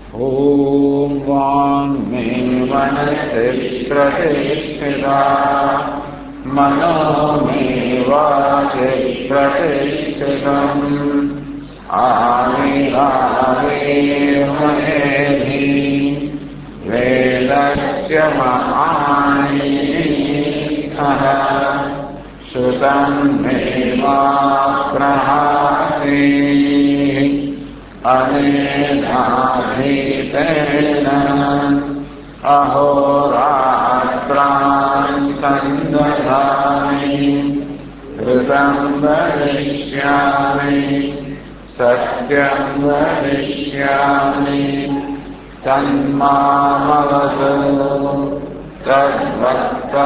ॐ वाङ्मे मनसि प्रतिष्ठिता मनो मे वाचि प्रतिष्ठितम् आविराविर्महेधि वेदस्य महानिः श्रुतं मे मा प्रहाति अनेनाधीतेन अहोरात्रान् सन्दधामि ऋतं वदिष्यामि सत्यं वदिष्यामि तन्मामवतु तद्वक्तारमवतु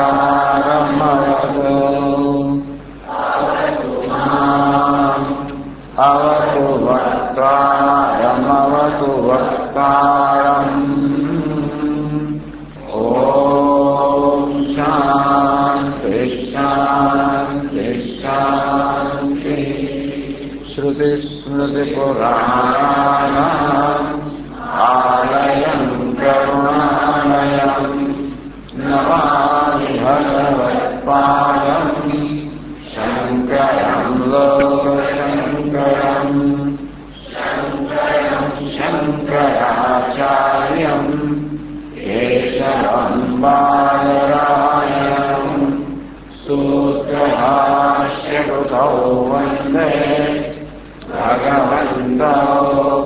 अवतु वक्तारमवतु वक्तारम् ॐ शान्ति शान्ति शान्ति श्रुतिस्मृतिपुराणानाम् आलयं करुणालयं नमामि भगवत्पादं शङ्करं लोकशङ्करम् शङ्कराचार्यं केशवं बादरायणं सूत्रभाष्यकृतौ वन्दे भगवन्तौ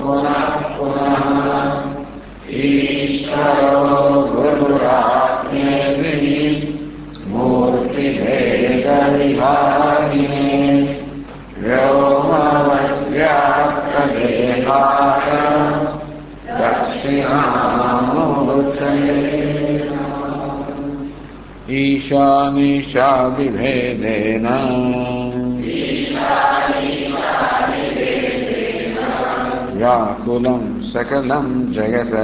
पुनः पुनः ईश्वरो गुरुरात्मेति मूर्तिभेदविभागिने व्योमवद्व्याप्तदेहाय दक्षिणामूर्तये ईशानीशादिभेदेन व्याकुलं सकलं जगत्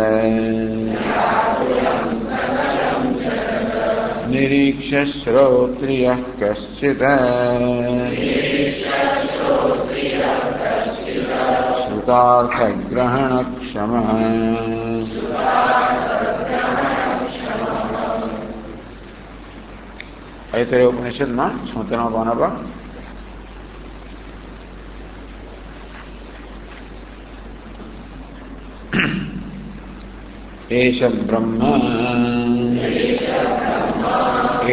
निरीक्ष्य श्रोत्रियः कश्चित् श्रुतार्थग्रहणक्षमः ऐतरेय उपनिषद में 76वां पाना एष ब्रह्म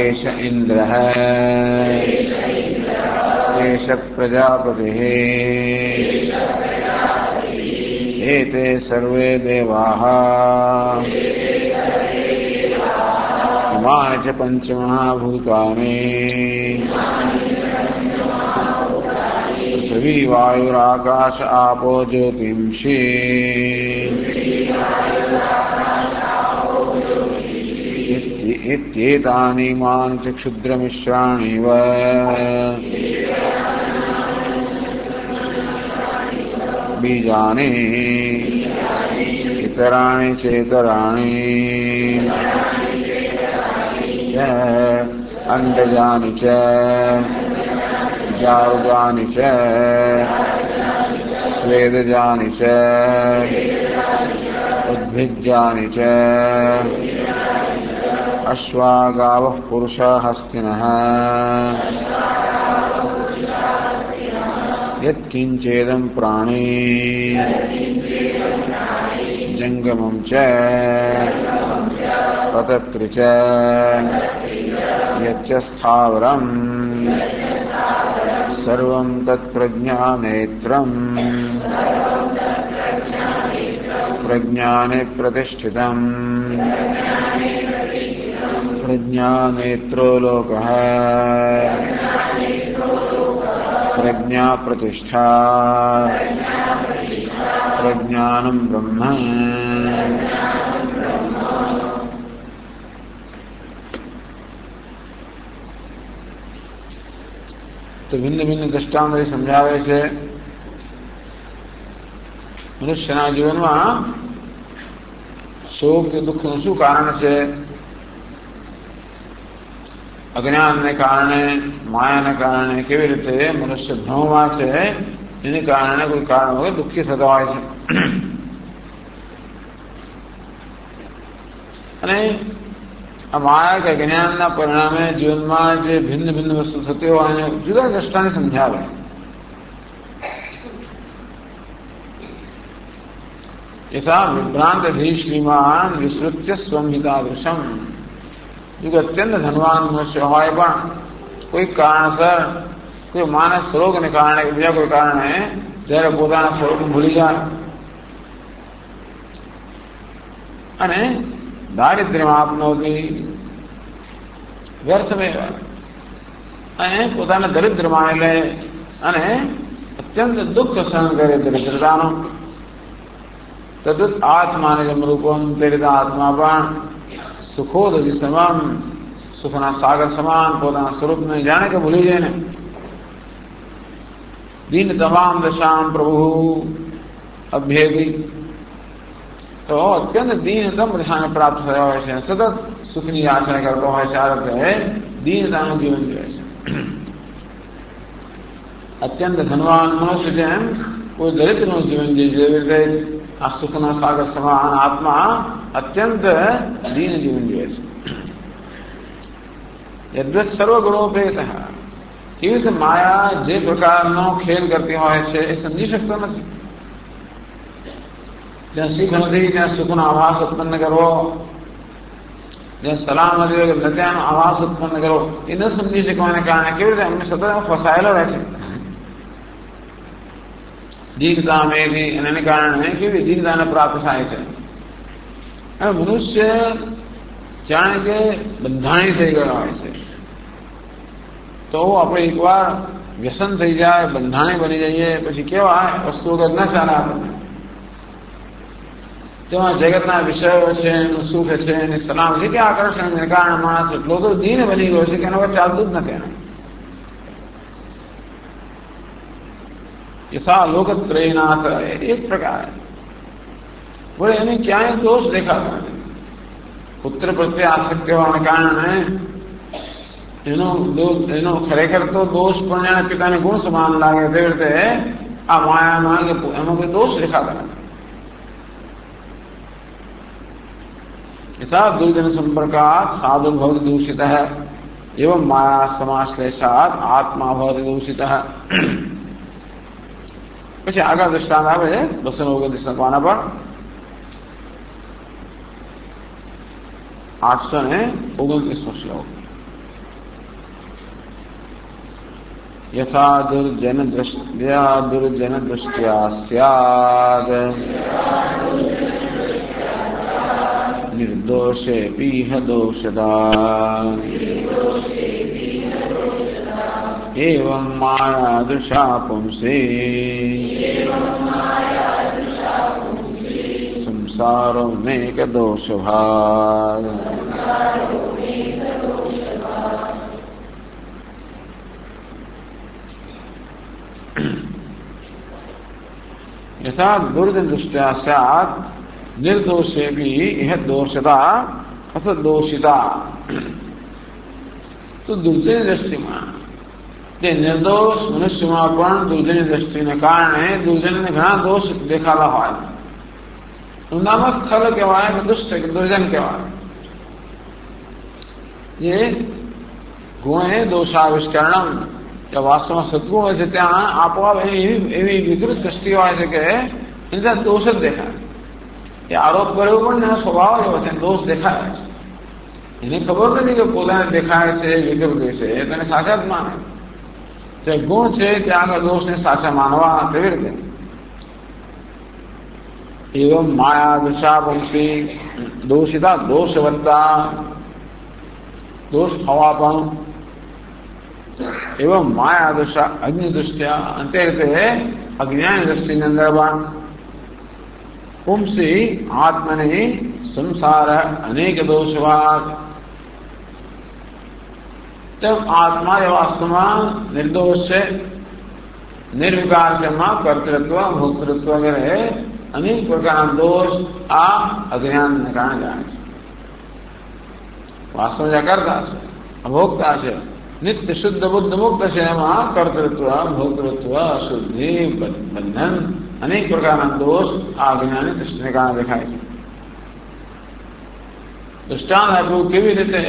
एष इन्द्रः एष प्रजापतिः एते सर्वे देवाः इमानि च पञ्चमहाभूतानि पृथिवी वायुराकाश आपो ज्योतिंषि इत्येतानि इमानि च क्षुद्रमिश्राणि व बीजानि इतराणि चेतराणि च अंडजानि च जावजानि च स्वेदजानि च उद्भिज्जानि च अश्वागावः पुरुषा हस्तिनः यत्किंचेदं प्राणी जंगमं च पतत्र च यच्च स्थावरं सर्वं तत्प्रज्ञानेत्रं प्रज्ञाने प्रतिष्ठितम् प्रज्ञानेत्रो लोकः प्रज्ञा प्रतिष्ठा प्रज्ञानं ब्रह्म। तो भिन्न भिन्न दृष्टांत समझावे छे मनुष्यना जीवन में शोक के दुख शू कारण है अज्ञान ने कारण माया ने कारण केवी रीते मनुष्य भ्रमवा है एने कारण कोई कारण हो दुखी थता होय छे। અને આ માયા કે જ્ઞાનના પરિણામે જીવનમાં જે ભિન્ન ભિન્ન વસ્તુ થતી હોય એને જુદા દ્રષ્ટાને સમજાવે. यथा विभ्रांत धी श्रीमान विस्तृत्य स्वम हितादृशम. जो अत्यंत धनवान मनुष्य હોય પણ કોઈ કારણસર કોઈ માનસ રોગને કારણે બીજા કોઈ કારણે જ્યારે પોતાના સ્વરૂપ ભૂલી જાય અને દારિદ્ર્યમાં આપનોતી વ્યર્થમેવ અને પોતાને દરિદ્ર માની લે અને અત્યંત દુઃખ સહન કરે દરિદ્રતાનો. तद्वत आत्मा निगम रूपम तेरित आत्मा पण सुखोदधि समम सुखना सागर समान पोताना स्वरूप ने जाने के भूली जाए ने. दीन तमाम दशाम प्रभु अभ्येदी. तो अत्यंत दीनतम दशा ने प्राप्त થયો હોય છે, સતત સુખની આશા કરતો હોય છે. આ રીતે દીનતાનું જીવન જીવે છે. અત્યંત ધનવાન મનુષ્ય જેમ કોઈ દરિદ્રનું જીવન જેવી રીતે આ સુખના સાગર સમાન આત્મા અત્યંત દીન જીવન જીવે છે. યદ્વત સર્વગુણોપેત. એવી રીતે માયા જે પ્રકારનો ખેલ કરતી હોય છે એ સમજી શકતો નથી. જ્યાં સુખ નથી ત્યાં સુખનો આભાસ ઉત્પન્ન કરવો, જ્યાં સલામ નથી હોય ત્યાંનો આભાસ ઉત્પન્ન કરવો એ ન સમજી શકવાને કારણે કેવી રીતે અમને સતત ફસાયેલો રહે છે. દીનતા મેથી અને એને કારણે કેવી દીનતાને પ્રાપ્ત થાય છે. હવે મનુષ્ય જાણે કે બંધાણી થઈ ગયો હોય છે. તો આપણે એકવાર વ્યસન થઈ જાય, બંધાણી બની જઈએ પછી કેવા વસ્તુ વગર ન ચાલે આપણને. તેમાં જગતના વિષયો છે, એનું સુખ છે, એની સલામ છે કે આકર્ષણને કારણે માણસ એટલો તો દીન બની ગયો છે કે એના પર ચાલતું જ નથી. यथा लोकत्रयनाथ एक प्रकार है. बोले यानी क्या है दोष देखा था पुत्र प्रत्ये आसक्ति होने कारणને એનો ખરેખર તો દોષ પણ જાણે પિતાને ગુણ સમાન લાગે તે રીતે આ માયામાં એમાં કોઈ દોષ દેખાતા નથી. यथा दुर्जन संपर्कात साधु भवति दूषितः एवं माया समाश्लेषात आत्मा भवति दूषितः. પછી આગળ દૃષ્ટાંત આવે 229 પર 829 શ્લોક. यथा दुर्जन दृष्ट्या स्यात् निर्दोषेऽपीह दोषदा एवं मायादृशा पुंसे संसारो नेक दोषभाग. यथा दुर्जन दृष्टया स्यात् निर्दोषे भी यह दोषता अथवा दोषिता. तो दुर्जन दृष्टिમાં તે નિર્દોષ મનુષ્યમાં પણ દુર્જનની દ્રષ્ટિને કારણે દુર્જનને ઘણા દોષ દેખાતા હોય. નામક ખલ કહેવાય કે દુષ્ટ કે દુર્જન કહેવાય. એ ગુણે દોષાવિષ્કરણમ. ત્યાં વાસ્તવમાં સદગુણ હોય છે ત્યાં આપોઆપ એવી વિકૃત દ્રષ્ટિ હોય છે કે એને ત્યાં દોષ જ દેખાય. એ આરોપ કર્યો પણ એનો સ્વભાવ જ હોય છે, દોષ દેખાય છે. એને ખબર નથી કે પોતાને દેખાય છે વિકૃતિ છે, એ તેને સાચા જ માને. જે ગુણ છે ત્યાં આગળ દોષને સાચા માનવા કેવી રીતે. એવમ માયા દૃશા પંક્તિ દોષિતા દોષવત્તા દોષ હોવા પણ એવમ માયા દૃશા અગ્નિ દૃષ્ટિયા અંતે રીતે અજ્ઞાની દ્રષ્ટિની અંદર પણ પુંસી આત્મને સંસાર અનેક દોષવાદ. जब आत्मा ये वास्तव में निर्दोष है, निर्विकार से कर्तृत्व भोक्तृत्व वगैरह अनेक प्रकार दोष आ अज्ञान ने कारण जाए. वास्तव में करता है अभोक्ता है नित्य शुद्ध बुद्ध मुक्त है एમાં कर्तृत्व भोक्तृत्व शुद्धि बंधन अनेक प्रकार दोष आ अज्ञानी दृष्टि ने कारण देखाय છે. દૃષ્ટાંત આપ્યું કેવી રીતે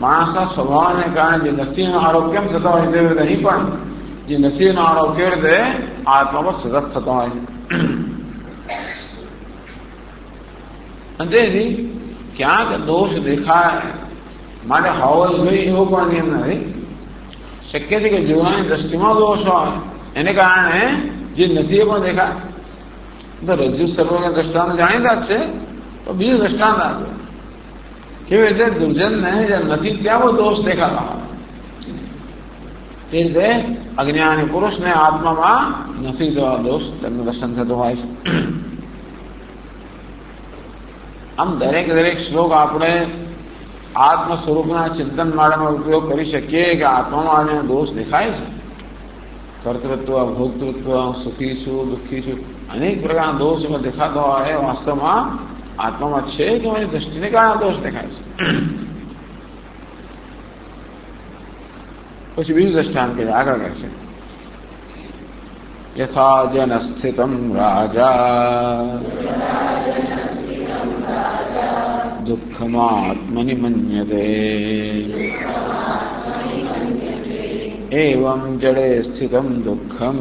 માણસના સ્વભાવને કારણે જે નસીનો આરોપ કેમ થતો હોય તેવી રીતે અહીં પણ જે નસીનો આરોપ કેવી રીતે આત્મા પર સતત થતો હોય છે. અને તેથી ક્યાંક દોષ દેખાય માટે હોવો જોઈએ એવો પણ નિયમ નથી. શક્ય છે કે જીવવાની દ્રષ્ટિમાં દોષ હોય એને કારણે જે નસીએ પણ દેખાય. તો રજ્જુ સર્વના દ્રષ્ટાંત જાણીતા જ છે, તો બીજું દ્રષ્ટાંત આપ્યું કેવી રીતે દુર્જનને જ્યાં નથી ત્યાં બહુ દોષ દેખાતા હોય તે રીતે અજ્ઞાની પુરુષને આત્મામાં નથી તેવા દોષ તેમનું દર્શન થતું હોય છે. આમ દરેક શ્લોક આપણે આત્મ સ્વરૂપના ચિંતન માટેનો ઉપયોગ કરી શકીએ કે આત્મામાં આને દોષ દેખાય છે. કર્તૃત્વ, ભોક્તૃત્વ, સુખી છું, દુઃખી છું, અનેક પ્રકારના દોષ એમાં દેખાતો હોય વાસ્તવમાં આત્મામાં છે કે મારી દ્રષ્ટિને કારણે દોષ દેખાય છે. પછી બીજું દ્રષ્ટાંત કે આગળ કરશે યથા જન સ્થિતમ રાજા દુઃખમાત્મનિ મન્યતે એવં જડે સ્થિતમ દુઃખમ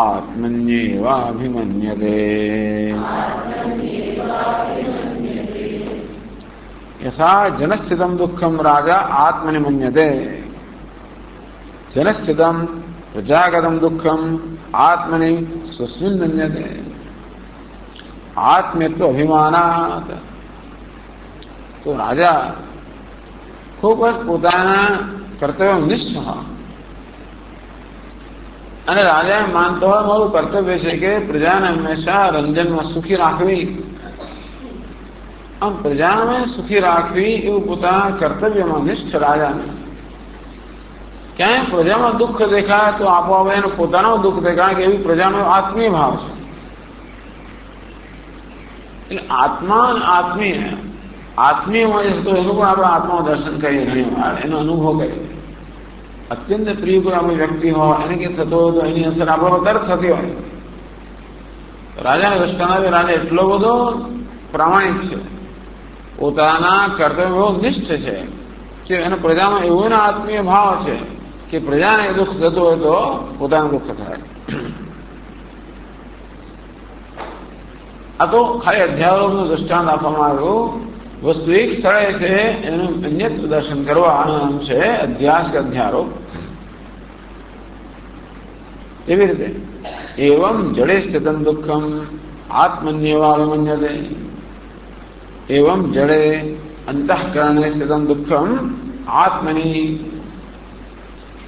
આત્મન્યેવાભિમન્યતે. યથા જનસ્થિતમ દુઃખમ રાજા આત્મનિ મન્યતે. જનસ્થિતમ પ્રજાગતમ દુઃખમ આત્મનિ સ્વસ્મિન મન્યતે. આત્મેત્વ અભિમાનાત. તો રાજા ખૂબ જ પોતાના કર્તવ્ય નિષ્ઠ હોય અને રાજા માનતો હોય મારું કર્તવ્ય છે કે પ્રજાને હંમેશા રંજનમાં સુખી રાખવી. આમ પ્રજાને સુખી રાખવી એવું પોતાના કર્તવ્યમાં નિષ્ઠ રાજાને. ક્યાંય પ્રજામાં દુઃખ દેખાય તો આપોઆપ એને પોતાનો દુઃખ દેખાય કે એવી પ્રજાનો આત્મીય ભાવ છે. એટલે આત્મા આત્મીયમાં જે થતું એનું પણ આપણે આત્મામાં દર્શન કરીએ ઘણી વાર, એનો અનુભવ કરીએ. અત્યંત પ્રિય કોઈ આપણે વ્યક્તિ હોય એને કે થતો હોય તો એની અસર આપણા પર તરત થતી હોય. રાજાને દ્રષ્ટાંત રાજા એટલો બધો પ્રામાણિક છે, પોતાના કર્તવ્ય બહુ નિષ્ઠ છે કે એને પ્રજામાં એવો એનો આત્મીય ભાવ છે કે પ્રજાને દુઃખ થતું હોય તો પોતાનું દુઃખ થાય. આ તો ખાલી અધ્યારોપનું દ્રષ્ટાંત આપવામાં આવ્યું. વસ્તુ એક સ્થળે છે એનું અન્યત્ર દર્શન કરવા આનું નામ છે અધ્યાસ કે અધ્યારોપ. એવી રીતે એવં જડે સ્થિતમ દુઃખમ આત્મન્યેવાભિમન્યતે. એવં જડે અંતઃકરણે સ્થિતમ દુઃખમ આત્મની.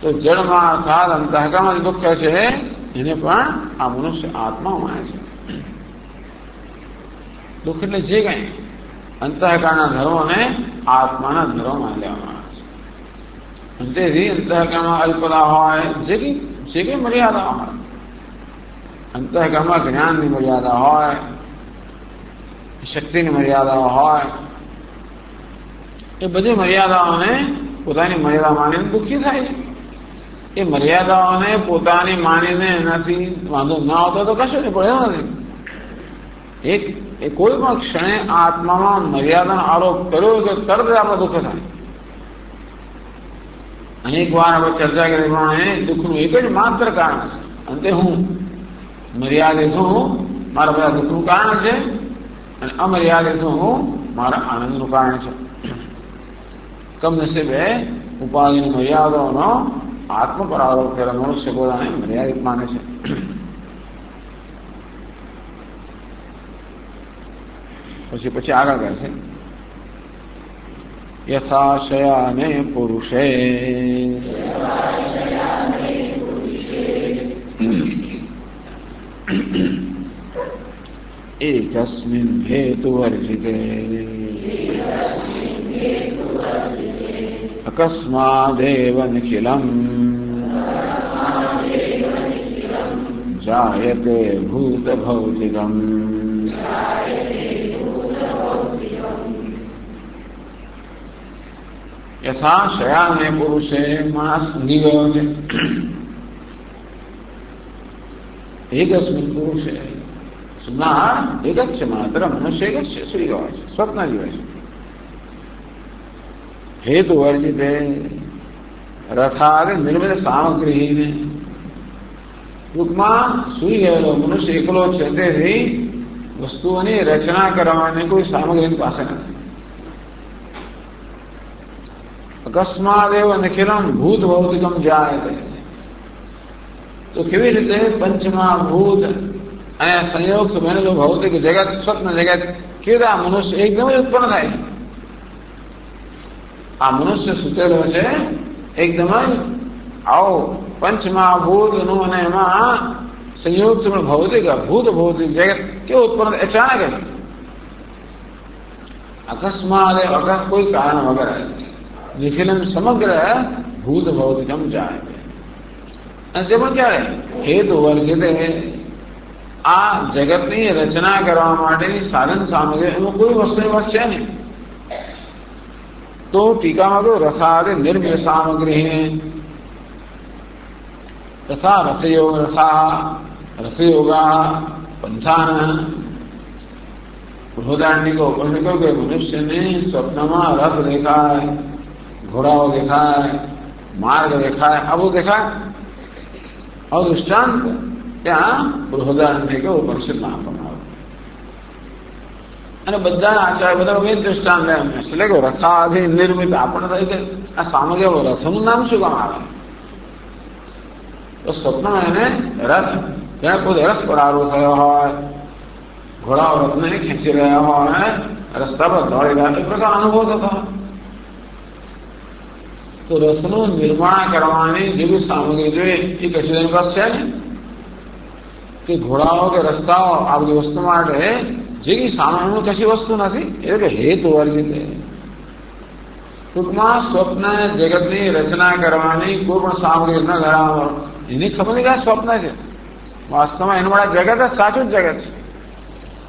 તો જડમાં અર્થાત અંતઃકરણમાં દુઃખ છે એને પણ આ મનુષ્ય આત્મા માને છે. દુઃખ એટલે જે કઈ અંતઃકરણના ધર્મોને આત્માના ધર્મ માની લેવામાં આવે છે. તેથી અંતઃકરણમાં અલ્પતા હોય, જે કઈ મર્યાદા હોય, અંતઃકરણમાં જ્ઞાનની મર્યાદા હોય, શક્તિની મર્યાદાઓ હોય, એ બધી મર્યાદાઓને પોતાની મર્યાદા માનીને દુઃખી થાય છે. એ મર્યાદાઓને પોતાની માનીને એનાથી વાંધો ના આવતો તો કશું નહીં પડે એવું નથી. એ કોઈ પણ ક્ષણે આત્મામાં મર્યાદાનો આરોપ કર્યો કે તરત આપણે દુઃખ થાય. અનેક વાર આપણે ચર્ચા કરી પ્રમાણે દુઃખનું એક જ માત્ર કારણ છે, અંતે હું મર્યાદિત હું મારા બધા દુઃખનું કારણ છે અને અમર્યાદિત હું મારા આનંદનું કારણ છે. કમનસીબે ઉપાધિની મર્યાદાઓનો આત્મ પર આરોપ કરે મનુષ્ય પોતાને મર્યાદિત માને છે. પછી આગળ કહે છે યથાશયાને પુરુષે એકસ્મિન હેતુવર્જિતે અકસ્માદેવ નિખિલમ જાયતે ભૂત ભૌતિકમ. યથા શયાને પુરુષે માણસ ઊંઘી ગયો છે. એકસ્મિન પુરુષે सुना एकच्छ मात्र मनुष्य एकच्छ सुयोग स्वप्न जीव हेतु वर्जित रथादि निर्मित सामग्री ટૂંકમાં સુઈ ગયેલો મનુષ્ય એકલો છે તેથી વસ્તુઓની રચના કરવાની કોઈ સામગ્રી પાસે નથી. અકસ્માદેવ નિખિલમ ભૂત ભૌતિકમ જાયતે. તો કેવી રીતે પંચમા ભૂત અને સંયોગ બનેલું ભૌતિક જગત સ્વપ્ન જગત કેવી રીતે આ મનુષ્ય એકદમ જ ઉત્પન્ન થાય છે. આ મનુષ્ય સુતેલો છે એકદમ જ આવો पंचमहाभूत संयुक्त भौतिक भूत भौतिक जगत के उत्पन्न अचानक है अकस्मात कोई कारण वगैरह निखिलम समग्र भूत भौतिकम जाए जब क्या है हेतु वर्जित आ जगत की रचना करने साधन सामग्री कोई वस्तु बस है नहीं. तो टीका में तो रसादि निर्मित सामग्री है तथा रसयोग रसा रसयोगा पंथान बृहदारण्यको उपनिषदों के मनुष्य ने स्वप्न में रथ देखा है, घोड़ाओं देखा है, मार्ग देखा है. अब वो देखा और दृष्टांत क्या बृहदारण्य के उपनिषद नाम बना અને બધા આચાર્ય બધા એ દૃષ્ટાંત એટલે કે રસાદિ નિર્મિત આપણે થાય કે આ સામગ્રી રસનું નામ શું કામ આવે. तो स्वप्न में रथ क्या खुद रस पड़ारो थयो होय घोड़ा रथ ने खींची रहा होय रस्ता पर दौड़ी रहा एक प्रकार अनुभव थतो. तो रसનું નિર્માણ કરવાની જેવી સામગ્રી જોઈએ એ કશી એની પાસે છે ને કે ઘોડાઓ કે રસ્તાઓ આ બધી વસ્તુ માટે જેવી સામાન્ય કશી વસ્તુ નથી એટલે કે હેતુ વર્જિત. ટૂંકમાં સ્વપ્ન જગતની રચના કરવાની કોઈ પણ સામગ્રી ન ધરાવવાનો એની ખબર નહીં કે સ્વપ્ન છે. વાસ્તવમાં એનું મારા જગત જ સાચું જ જગત છે.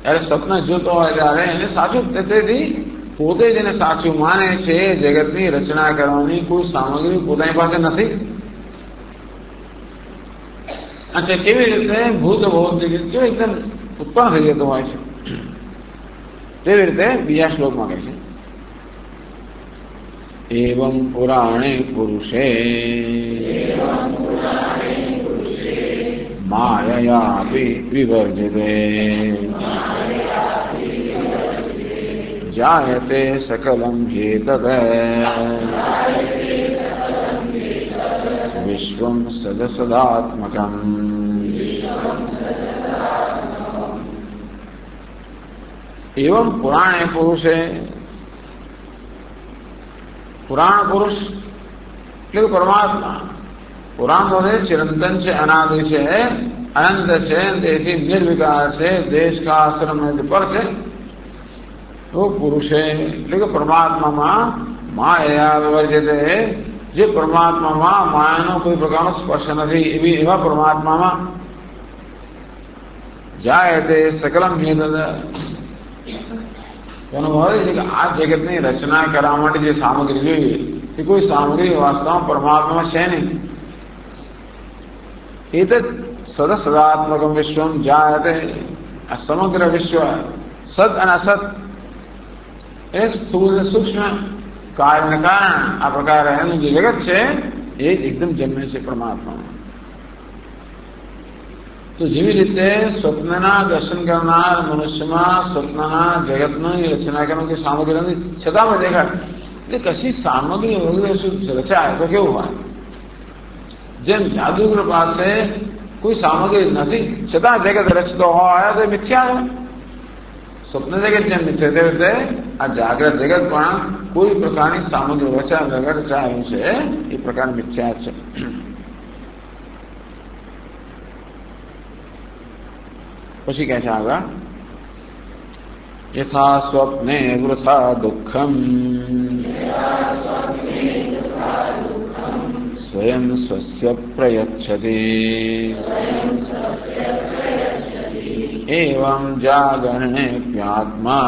ત્યારે સ્વપ્ન જોતો હોય ત્યારે એને સાચું તેથી પોતે જ એને સાચું માને છે. જગતની રચના કરવાની કોઈ સામગ્રી પોતાની પાસે નથી. અચ્છા કેવી રીતે ભૂત ભૌતિક કેવી એકદમ ઉત્પન્ન થઈ જતો હોય છે તેવી રીતે બીજા શ્લોકમાં કહે છે एवं पुराणे पुरुषे माययापि विवर्जिते जायते सकलं ह्येतत् विश्वं सदसदात्मकम्. एवं पुराणे पुरुषे पुराण पुरुष એટલે પરમાત્મા પુરાણ તો છે ચિરંતન છે અનાદિ છે અનંત છે તેથી નિર્વિકાર છે દેશ का आश्रम पर છે. તો પુરુષે એટલે કે પરમાત્મામાં માયા વિવર્જિત જે પરમાત્મામાં માયાનો કોઈ પ્રકારનો સ્પર્શ નથી એવા પરમાત્મામાં જાયતે सकलम ह्येतत् आ जगत ने रचना करवा जो सामग्री જોઈએ એ કોઈ सामग्री वास्तव में परमात्मा है नहीं. एतत् सदसदात्मकं विश्वं जायते. समग्र विश्व सद और असत स्थूल सूक्ष्म कारण कारण आ प्रकार जो जगत है ये एकदम जन्मे से परमात्मा. तो જેવી રીતે સ્વપ્નના દર્શન કરનાર મનુષ્યમાં સ્વપ્નના જગતની રચના કરવાની સામગ્રી નથી છતાં મેં દેખા એટલે કશી સામગ્રી વગેરે શું રચાય તો કેવું હોય. જેમ જાદુગર પાસે કોઈ સામગ્રી નથી છતાં જગત રચતો હોય તો મિથ્યા છે. સ્વપ્ન જગત જેમ મિથ્યા તેવી રીતે આ જાગ્રત જગત પણ કોઈ પ્રકારની સામગ્રી રચાયું છે એ પ્રકાર મિથ્યા છે. પછી કહે છે આગળ यथा स्वप्ने वृथा दुःखम स्वयं स्वस्य प्रयच्छति एवं जागरणेऽप्यात्मा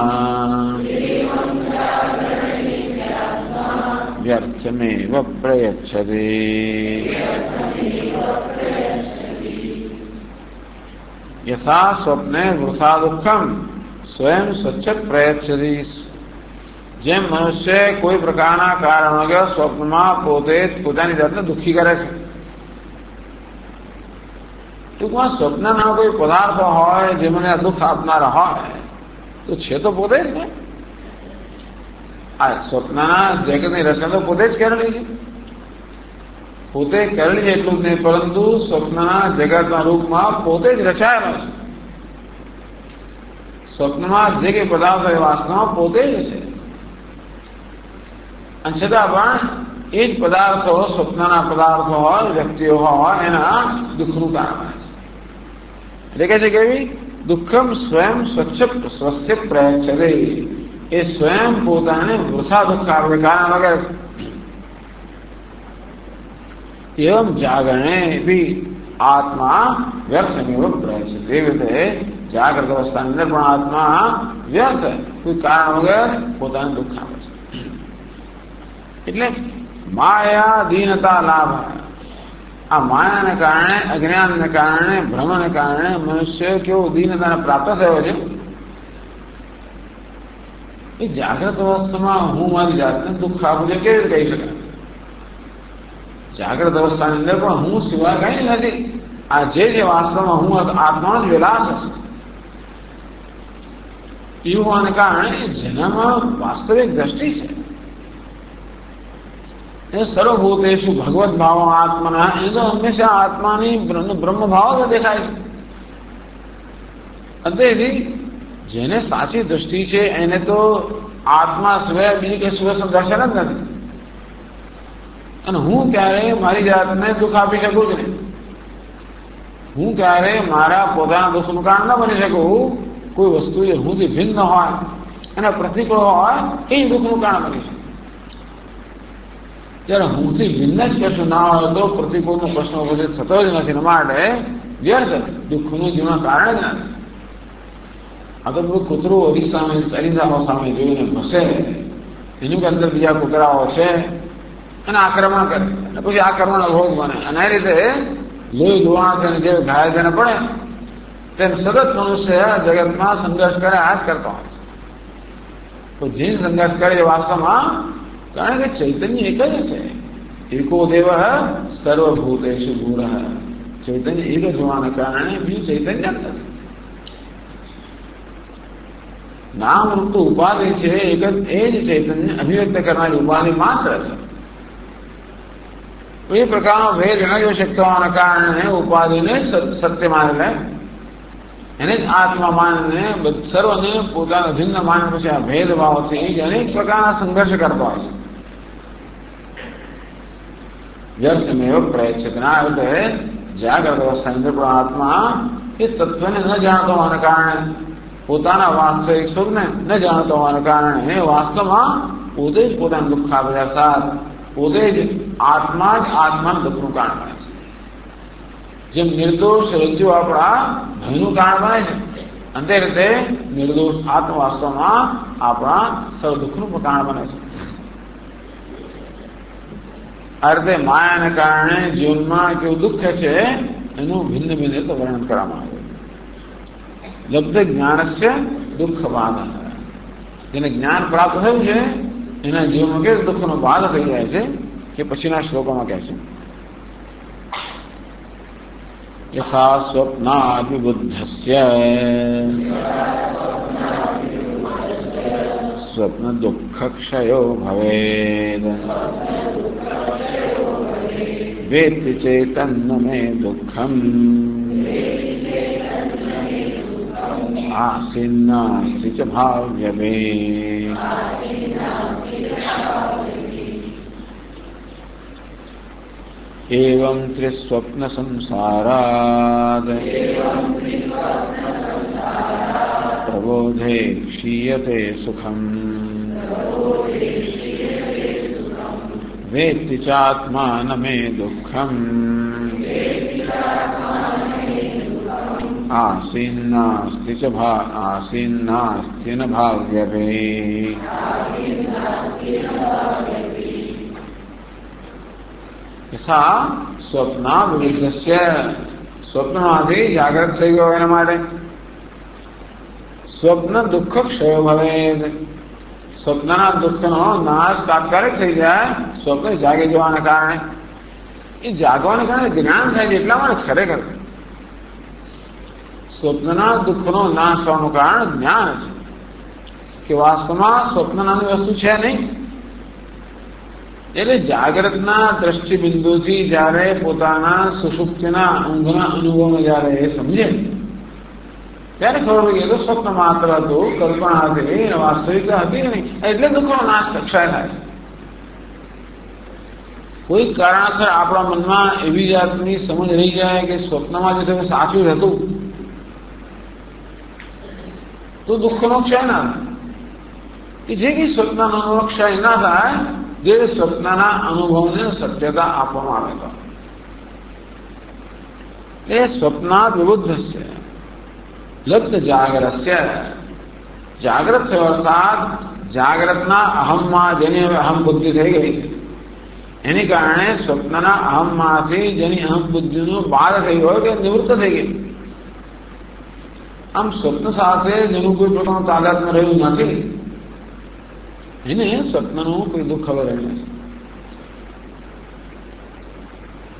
व्यर्थमेव प्रयच्छति. यथा स्वप्ने वृथा दुखम स्वयं स्वच्छ प्रयच्छति। જેમ મનુષ્ય કોઈ પ્રકારના કારણ વગર સ્વપ્નમાં પોતે પોતાની જાતને દુઃખી કરે છે. ટૂંકમાં સ્વપ્નના કોઈ પદાર્થ હોય જે મને દુઃખ આપનારા હોય તો છે તો પોતે જ ને. આ સ્વપ્નના જગતની રચના તો પોતે જ કરેલી છે. પોતે કરેલી છે એટલું જ નહીં, પરંતુ સ્વપ્નના જગતના રૂપમાં પોતે જ રચાયેલો છે. સ્વપ્નમાં જે કંઈ પદાર્થ એ વાસના પોતે જ છે. અને છતાં પણ એ જ પદાર્થો સ્વપ્નના પદાર્થો હોય, વ્યક્તિઓ હોય એના દુઃખનું કારણ છે. એટલે કે છે કેવી દુઃખમ સ્વયં સ્વસ્ય પ્રયચ્છતે. એ સ્વયં પોતાને વૃથા દુઃખ આપે કારણ વગર. એવમ જાગરણે ભી આત્મા વ્યર્થમેવ પ્રયચ્છતે. એવી રીતે જાગ્રત અવસ્થાની અંદર પણ આત્મા વ્યર્થ કોઈ કારણ વગર પોતાને દુઃખ આપે છે. એટલે માયા દીનતા લાભ. આ માયાને કારણે, અજ્ઞાનને કારણે, ભ્રમને કારણે મનુષ્ય કેવો દીનતાને પ્રાપ્ત થયો છે. એ જાગ્રત અવસ્થામાં હું મારી જાતને દુઃખ આપું છે કેવી રીતે કહી શકાય? જાગ્રત અવસ્થાની અંદર પણ હું સિવાય કઈ નથી. આ જે વાસ્તવમાં હું આત્માનો જ વિલાસ હશે એવું હોવાને કારણે જેનામાં વાસ્તવિક દ્રષ્ટિ છે એ સર્વભૂતેષુ ભગવત ભાવ આત્મના. એ તો હંમેશા આત્માની બ્રહ્મ ભાવ દેખાય છે. અંતેથી જેને સાચી દ્રષ્ટિ છે એને તો આત્મા સિવાય બીજી કઈ સુદર્શન દર્શન જ નથી. અને હું ક્યારે મારી જાતને દુઃખ આપી શકું જ નહીં. હું ક્યારે મારા પોતાના દુઃખનું કારણ ન બની શકું. કોઈ વસ્તુ એ હુંથી ભિન્ન હોય અને પ્રતિકૂળ હોય એ દુઃખનું કારણ બની શકે. જ્યારે હુંથી ભિન્ન જ કશું ના હોય તો પ્રતિકૂળનો પ્રશ્ન ઉપસ્થિત થતો જ નથી. માટે વ્યર્થ દુઃખનું જીવન કારણ જ નથી. આ તો બધું કૂતરું અરીસાઓ સામે જોઈને ભસે, એની અંદર બીજા કૂતરાઓ છે અને આક્રમણ કરે અને પછી આક્રમણનો ભોગ બને. અને આ રીતે લોહી ધોવાણ થઈને જે ઘાયલ થઈને પડે તેમ સતત મનુષ્ય જગતમાં સંઘર્ષ કરે આ જ કરતો હોય છે. તો જે સંઘર્ષ કરે એ વાસ્તવમાં કારણ કે ચૈતન્ય એક જ છે. એકો દેવ સર્વભૂતેષુ ગૂઢ. ચૈતન્ય એક જ હોવાના કારણે બીજું ચૈતન્ય નથી. નામ રૂપ તો ઉપાધિ છે, એક જ એ જ ચૈતન્ય અભિવ્યક્ત કરનારી ઉપાધિ માત્ર છે. એ પ્રકારનો ભેદ ન જોઈ શકતો હોવાના કારણે ઉપાધિને સત્ય માની લે, એને જ આત્મા માનીને સર્વને પોતાનો ભિન્ન માન પછી આ ભેદભાવથી અનેક પ્રકારના સંઘર્ષ કરતો હોય છે. વ્યર્થમેવ પ્રયચ્છતે. આ રીતે જાગ્રત અવસ્થાની અંદર પણ આત્મા એ તત્વને ન જાણતો હોવાના કારણે, પોતાના વાસ્તવિક સ્વરૂપને ન જાણતો હોવાના કારણે વાસ્તવમાં પોતે જ પોતાનું દુઃખ આપે છે. અર્થાત પોતે જ આત્મા જ આત્માનું દુઃખનું કારણ બને છે. જેમ નિર્દોષ રજ્જુ આપણા ભયનું કારણ બને છે, અંતે રીતે નિર્દોષ આત્મ વાસ્તવમાં આપણા સર્વ દુઃખનું કારણ બને છે. આ રીતે માયાને કારણે જીવનમાં કેવું દુઃખ છે એનું ભિન્ન ભિન્ન રીતે વર્ણન કરવામાં આવ્યું. લબ્ધ જ્ઞાનસ્ય દુઃખવાદ. જેને જ્ઞાન પ્રાપ્ત થયું છે એના જીવનમાં કેવું દુઃખનો બાદ થઈ જાય છે કે પછીના શ્લોકોમાં કહે છે. યથા સ્વપ્નાભિબુદ્ધસ્ય સ્વપ્ન દુઃખ ક્ષયો ભવેદ વેત્તિ ચૈતન્ય મે દુઃખમ આસીન્નાસ્તિ ચ ભાવ્યમે. एवं त्रिस्वप्न संसाराद प्रबोधे क्षीयते सुखम वेत्ति चात्मानमे दुःखम आसीन्नास्ति न भाव्यते. यथा स्वप्नाभिवृद्धस्य સ્વપ્નમાંથી જાગ્રત થઈ ગયો એના માટે સ્વપ્ન દુઃખ ક્ષય ભવે. સ્વપ્નના દુઃખનો નાશ તાત્કાલિક થઈ જાય સ્વપ્ન જાગી જવાના કારણે. એ જાગવાને કારણે જ્ઞાન થાય છે એટલા માટે ખરેખર સ્વપ્નના દુઃખનો નાશ થવાનું કારણ જ્ઞાન છે કે વાસ્તવમાં સ્વપ્ન નામની વસ્તુ છે નહીં. એટલે જાગ્રતના દ્રષ્ટિબિંદુથી જયારે પોતાના સુષુપ્તિના ઊંઘના અનુભવને જયારે એ સમજે ત્યારે ખબર પડી કે સ્વપ્ન માત્ર હતું, કલ્પના હતી, વાસ્તવિકતા હતી નહીં. એટલે દુઃખનો નાશ ક્ષય થાય. કોઈ કારણસર આપણા મનમાં એવી જાતની સમજ રહી જાય કે સ્વપ્નમાં જે થયું સાચું જ હતું તો દુઃખનો ક્ષય ના થાય. કે જે કંઈ સ્વપ્નનો ક્ષય ના થાય જે સ્વપ્નના અનુભવને સત્યતા આપવામાં આવે તો એ સ્વપ્નાદ વિબુદ્ધસ્ય લબ્ધ જાગરસ્ય. જાગ્રત થયો અર્થાત જાગ્રતના અહમમાં જેની હવે અહમ બુદ્ધિ થઈ ગઈ છે એની કારણે સ્વપ્નના અહમમાંથી જેની અહમ બુદ્ધિનો બાદ થઈ ગયો કે નિવૃત્ત થઈ ગઈ. આમ સ્વપ્ન સાથે જેનું કોઈ પ્રકારનું તાદાત્મ્ય રહ્યું નથી એને સ્વપ્નનું કોઈ દુઃખ હવે રહ્યું નથી.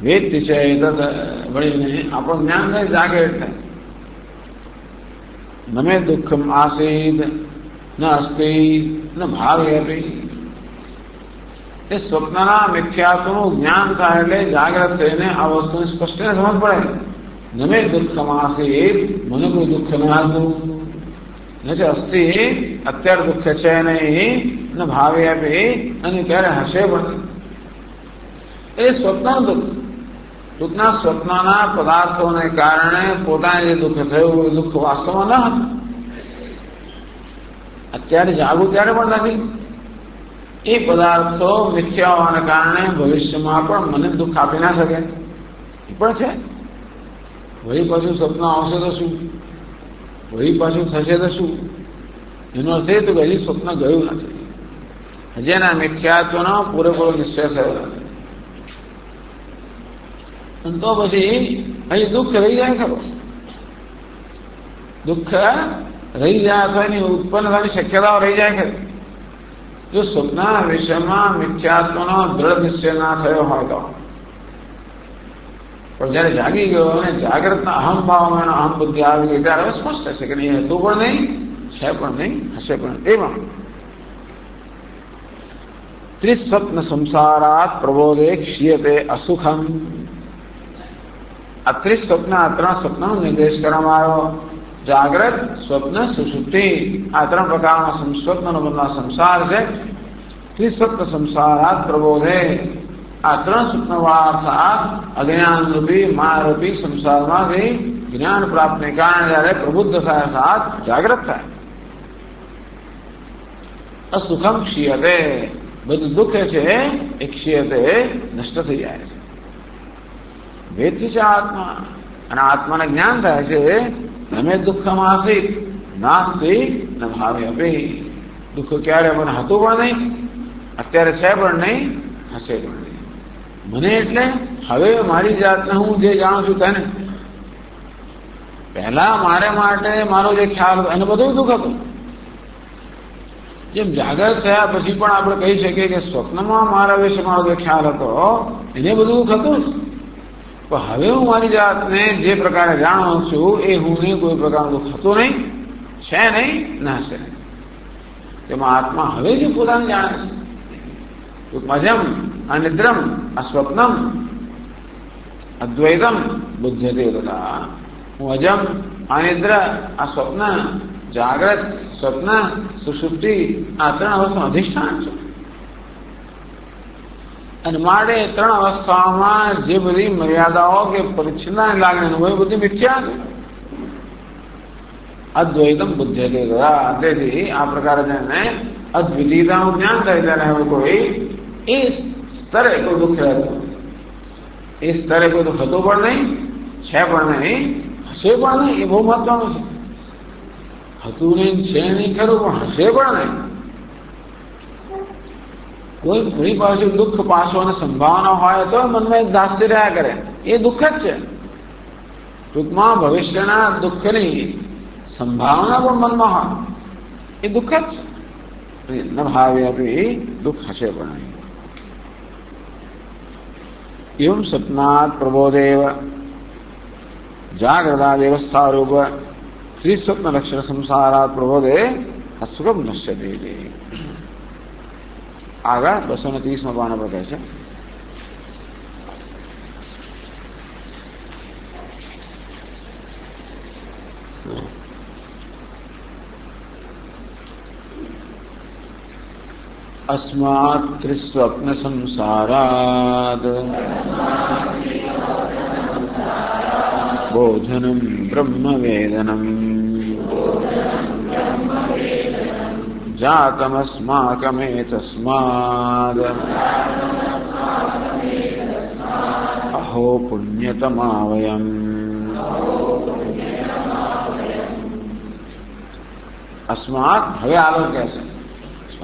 વેદથી છે વળીને આપણું જ્ઞાન થાય જાગે એટલે ન મે દુઃખમ આસીદ ન અસ્તિ ન ભાવે અપી. એ સ્વપ્નના મિથ્યાત્વનું જ્ઞાન થાય એટલે જાગ્રત થઈને આ વસ્તુની સ્પષ્ટ સમજ પડે. ન મે દુઃખમ આસીદ મને કોઈ દુઃખ ન હતું નથી, અસ્તિ અત્યારે દુઃખ છે નહીં, ન ભાવે આપી અને ત્યારે હશે પણ. એ સ્વપ્નનું દુઃખ ટૂંકના સ્વપ્નના પદાર્થોને કારણે પોતાને જે દુઃખ થયું એ દુઃખ વાસ્તવમાં ન હતું. અત્યારે જાગું ત્યારે પણ નથી. એ પદાર્થો મિથ્યા હોવાને કારણે ભવિષ્યમાં પણ મને દુઃખ આપી ના શકે એ પણ છે. વળી પાછું સ્વપ્ન આવશે તો શું, વળી પાછું થશે તો શું? એનો અર્થ એ તો કે હજી સ્વપ્ન ગયું નથી, હજી એના મિથ્યાત્વનો પૂરેપૂરો નિશ્ચય થયો નથી. તો પછી અહીં દુઃખ રહી જાય ખરો, દુઃખ રહી જાય અથવા એની ઉત્પન્ન થવાની શક્યતાઓ રહી જાય ખરી. જો સ્વપ્નના વિષયમાં મિથ્યાત્વનો દ્રઢ નિશ્ચય ના થયો હોય તો. પણ જયારે જાગી ગયો અને જાગ્રતના અહમ ભાવમાં એનો અહમ બુદ્ધિ આવી ગઈ ત્યારે સ્પષ્ટ છે કે નહીં હતું પણ નહીં, છે પણ નહીં, હશે પણ. એમાં ત્રિસ્વપ્ન સંસારાત પ્રબોધે ક્ષીયતે અસુખમ. આ ત્રિસ્વપ્ન આ ત્રણ સ્વપ્નનો નિર્દેશ કરવામાં આવ્યો. જાગ્રત, સ્વપ્ન, સુષુપ્તિ આ ત્રણ પ્રકારના સ્વપ્નનો બનવા સંસાર છે. ત્રિસ્વપ્ન સંસારાત પ્રબોધે આ ત્રણ સ્વપ્નવાળા અર્થાત અજ્ઞાનરૂપી માયારૂપી સંસારમાંથી જ્ઞાન પ્રાપ્તને કારણે જયારે પ્રબુદ્ધ થાય અર્થાત જાગ્રત થાય. અસુખમ ક્ષીયતે બધું દુઃખ છે એ ક્ષીયતે નષ્ટ થઈ જાય છે. વેદથી છે આત્મા અને આત્માને જ્ઞાન થાય છે. નમે દુઃખમ આસિત નાસ્તિ ન ભાવે અપી. દુઃખ ક્યારે પણ હતું પણ નહીં, અત્યારે છે પણ નહીં, હશે પણ નહીં. મને એટલે હવે મારી જાતને હું જે જાણું છું તેને. પહેલા મારે માટે મારો જે ખ્યાલ હતો એને બધું દુઃખ હતું. જેમ જાગ્રત થયા પછી પણ આપણે કહી શકીએ કે સ્વપ્નમાં મારા વિશે મારો જે ખ્યાલ હતો એને બધું દુઃખ હતું જ. પણ હવે હું મારી જાતને જે પ્રકારે જાણું છું એ હું કોઈ પ્રકારનું દુઃખ હતું નહીં, છે નહીં, ના હશે નહીં. તેમાં આત્મા હવે જે પોતાને જાણે છે. ટૂંકમાં જેમ અનિદ્રમ અસ્વપ્નમ અદ્વૈતમ બુદ્ધ્યતે તથા હું અજમ અનિદ્ર આ સ્વપ્ન જાગ્રત સ્વપ્ન સુષુપ્તિ આ ત્રણ અવસ્થાનું અધિષ્ઠાન છે. અને માટે ત્રણ અવસ્થાઓમાં જે બધી મર્યાદાઓ કે પરિચ્છિન્નતાની લાગણી અનુભવે બધી મિથ્યા છે. અદ્વૈતમ બુદ્ધ્યતે તથા તેથી આ પ્રકારે જેને અદ્વિતીયતાનું જ્ઞાન થાય ત્યારે હવે કોઈ એ સ્તરે કોઈ દુઃખ રહેતું, એ સ્તરે કોઈ દુઃખ હતું પણ નહીં, છે પણ નહીં, હશે પણ નહીં. એ બહુ મહત્વનું છે. હતું નહીં, છે નહીં ખરું, પણ હશે પણ નહીં. કોઈ ફરી પાછું દુઃખ પાછવાની સંભાવના હોય તો મનમાં એક દાસ્ય રહ્યા કરે, એ દુઃખ જ છે. ટૂંકમાં ભવિષ્યના દુઃખની સંભાવના પણ મનમાં હોય એ દુઃખ જ છે. ન ભાવ્યાપી દુઃખ હશે પણ નહીં. એવં સપનાત પ્રબોધેવ જાગ્રદાદેવસ્થારૂપ શ્રી સ્વપ્ન લક્ષણ સંસારાત પ્રબોધે અસુખમ નશ્યતે. આગળ 230 પાના પર કહે છે अस्मात् त्रिस्वप्न संसारात् बोधनं ब्रह्मवेदनं जातमस्माकमेतस्माद् अहो पुण्यतमा वयम्. अस्मात् હવે આગળ કહેશે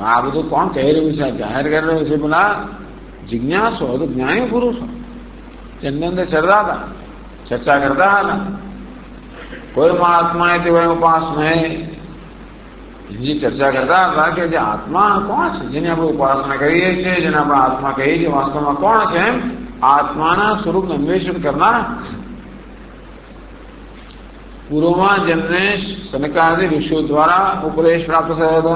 આ બધું કોણ કહી રહ્યું છે, જાહેર કરી રહ્યું છે? બોલા જિજ્ઞાસો તો જ્ઞાની પુરુષો જેમની અંદર ચર્ચા કરતા હતા. કોઈ મહાત્મા તે વય ઉપાસ નહીં એની ચર્ચા કરતા હતા કે જે આત્મા કોણ છે, જેની આપણે ઉપાસના કરીએ છીએ, જેને આપણે આત્મા કહીએ છીએ, વાસ્તવમાં કોણ છે? એમ આત્માના સ્વરૂપનું અન્વેષણ કરનારા. પૂર્વમાં જેમને સનકાદિ ઋષિઓ દ્વારા ઉપદેશ પ્રાપ્ત થયો હતો,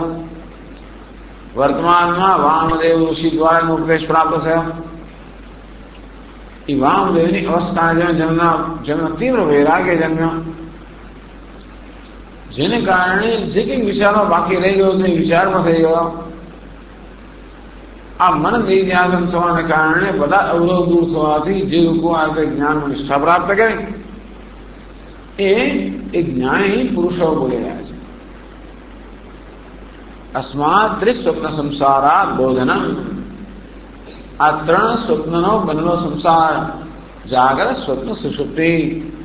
વર્તમાનમાં વામદેવ ઋષિ દ્વારા એનો ઉપદેશ પ્રાપ્ત થયો. એ વામદેવની અવસ્થા જેમનો તીવ્ર વૈરાગ્ય જન્મ્યો, જેને કારણે જે કંઈક વિચારો બાકી રહી ગયો તે વિચારમાં થઈ ગયો. આ મન નિધ્યાસન થવાને કારણે બધા અવરોધ દૂર થવાથી જે લોકો આ જ્ઞાનમાં નિષ્ઠા પ્રાપ્ત કરી એ જ્ઞાની પુરુષો બોલી રહ્યા છે. अस्मात् त्रिस्वप्न संसारात् बोधनम. આ ત્રણ સ્વપ્નનો બનેલો સંસાર, જાગર, સ્વપ્ન, સુષુપ્તિ,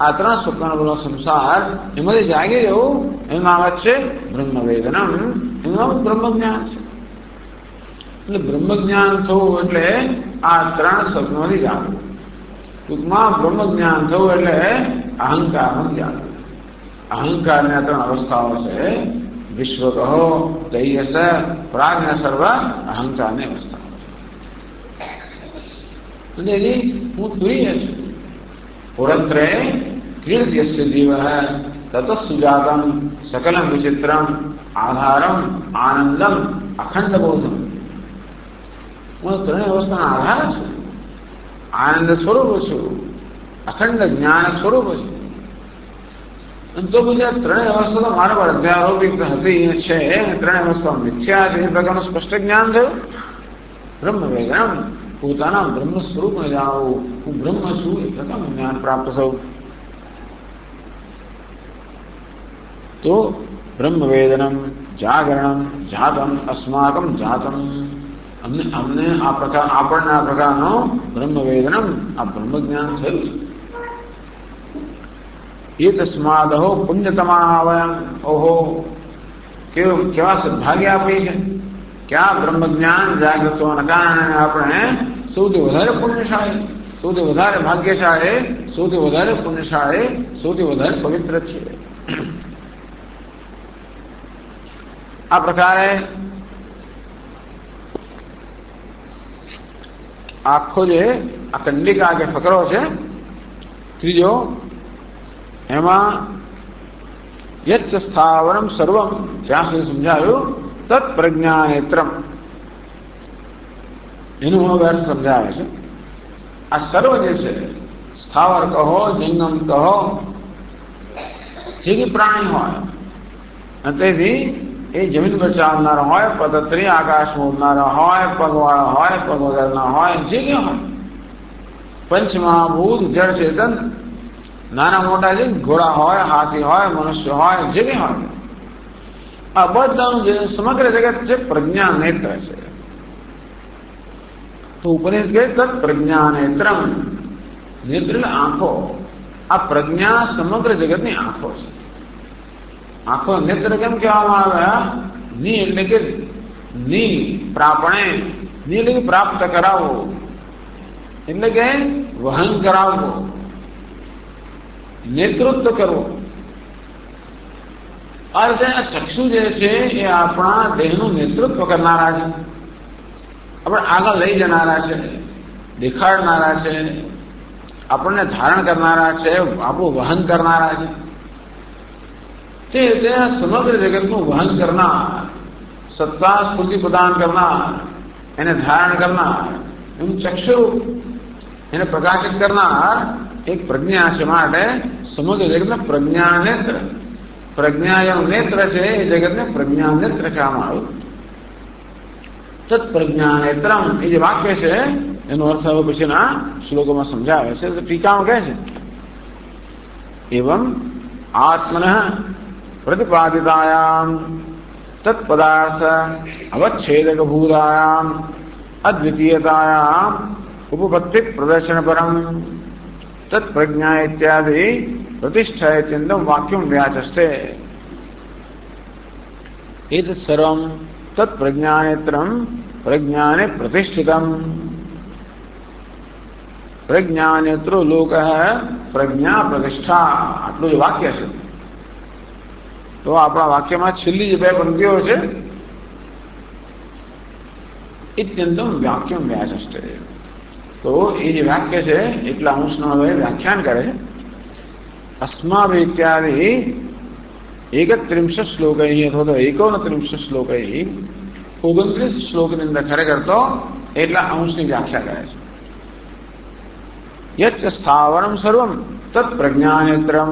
આ ત્રણ સ્વપ્નનો બનેલો સંસાર એમાંથી જાગી રહેવું એનું નામ છે બ્રહ્મવેદનમ. એનું નામ બ્રહ્મજ્ઞાન છે. એટલે બ્રહ્મજ્ઞાન થવું એટલે આ ત્રણ સ્વપ્નોથી જાગવું. ટૂંકમાં બ્રહ્મજ્ઞાન થવું એટલે અહંકારમાંથી જાગવું. અહંકારની આ ત્રણ અવસ્થાઓ છે. વિશ્વ કહો, તૈયસ, પ્રાજ્ઞ, સર્વ અહંકારની અવસ્થા. હું તુરીય છું. પુરંત્રે ક્રીડયસ્ય જીવ તત સુજાતમ સકલમ વિચિત્રમ આધારમ આનંદમ અખંડ બોધમ. હું ત્રણેય અવસ્થાનો આધાર છું, આનંદ સ્વરૂપ છું, અખંડ જ્ઞાન સ્વરૂપ છું. તો બધા ત્રણેય અવસ્થા તો મારા પર અધ્યારોપિત હતી છે. ત્રણેય અવસ્થા મિથ્યા છે એ પ્રકારનું સ્પષ્ટ જ્ઞાન થયું. બ્રહ્મવેદનમ, પોતાના બ્રહ્મ સ્વરૂપને જાણવું, હું બ્રહ્મ છું એ પ્રકારનું જ્ઞાન પ્રાપ્ત થયું. તો બ્રહ્મવેદનમ જાગરણમ જાતમ અસ્માકમ જાતમ. આપણને આ પ્રકારનો બ્રહ્મવેદનમ, આ બ્રહ્મ જ્ઞાન થયું છે. એ તસ્માદહો પુણ્યતમા વયમ. ઓહો, કેવા સદભાગ્ય આપણી છે કે આ બ્રહ્મજ્ઞાન જાગૃત હોવાના કારણે આપણે સૌથી વધારે પુણ્યશાળી, સૌથી વધારે ભાગ્યશાળી, સૌથી વધારે પુણ્યશાળી, સૌથી વધારે પવિત્ર છીએ. આ પ્રકારે આખો જે આ કંડિકા કે ફકરો છે ત્રીજો, એમાં યચ્ચ સ્થાવરમ સર્વમ જ્યાં સુધી સમજાયું તત્ પ્રજ્ઞાનેત્રમ એનું અર્થ સમજાવે છે. આ સર્વ જે છે, સ્થાવર કહો, જંગમ કહો, જે કે પ્રાણી હોય, અને તેથી એ જમીન પર ચાલનારા હોય, પદત્રી આકાશમાં ઉડનારા હોય, પગવાળા હોય, પગ વગરના હોય, જે કે હોય, પંચમહાભૂત જળ ચેતન, નાના મોટા જે ઘોડા હોય, હાથી હોય, મનુષ્ય હોય, જે કંઈ હોય, આ બધાનું જે સમગ્ર જગત છે પ્રજ્ઞા નેત્ર છે. તો ઉપનિષદ કહે તત્ પ્રજ્ઞા નેત્રમ. નેત્ર એટલે આંખો. આ પ્રજ્ઞા સમગ્ર જગતની આંખો છે. આંખો નેત્ર કેમ કહેવામાં આવ્યા? ની એટલે કે ની પ્રાપણે, ની એટલે કે પ્રાપ્ત કરાવવો, એટલે કે વહન કરાવવો. नेतृत्व करवो। अर्थ चक्षु जे छे ए आपणा देहनुं नेतृत्व करनारा छे, આપણે આગળ લઈ જનારા છે, દેખાડનારા છે, આપણને ધારણ કરનારા છે, આપણું વહન કરનારા છે। તે સમગ્ર જગતનું વહન કરનાર, સત્તા સ્ફૂર્તિ પ્રદાન કરનાર, એને ધારણ કરનાર, એનું ચક્ષુરૂપ એને પ્રકાશિત કરનાર એક પ્રજ્ઞા છે। માટે સમગ્ર જગતને પ્રજ્ઞા નેત્ર, પ્રજ્ઞા જેનું નેત્ર છે એ જગતને પ્રજ્ઞા નેત્ર કહેવામાં આવ્યું। तत्प्रज्ञा नेत्रम ये जो वाक्य है एनो अर्थ હવે પછીના શ્લોકોમાં સમજાવે છે। તો ટીકામાં કહે છે एवं आत्मनः प्रतिपादितायां तत्पदार्थ अवच्छेदक भूतायां अद्वितीयतायां उपपत्ति प्रदर्शन परम तत्प्रज्ञा इत्यादि प्रतिष्ठा इत्यन्तं वाक्यं व्याचस्ते। एतत् सर्वं तत्प्रज्ञानेत्रं प्रज्ञाने प्रतिष्ठितम्। प्रज्ञानेत्रो लोकः प्रज्ञा प्रतिष्ठा आटલું જ વાક્ય છે। તો આપણા વાક્યમાં છેલ્લી જે બે પંક્તિઓ છે इत्यन्तं वाक्यं व्याचष्टे। तो ये जो वाक्य છે એટલા અંશનો હવે વ્યાખ્યાન કરે છે। अस्माभिः इत्यादि 31 श्लोकैः अथवा 29 श्लोकैः 29 श्लोकनिंद खरेखर तो એટલા અંશની વ્યાખ્યા કરે છે। यच्च स्थावरं सर्वं तत्प्रज्ञानेत्रं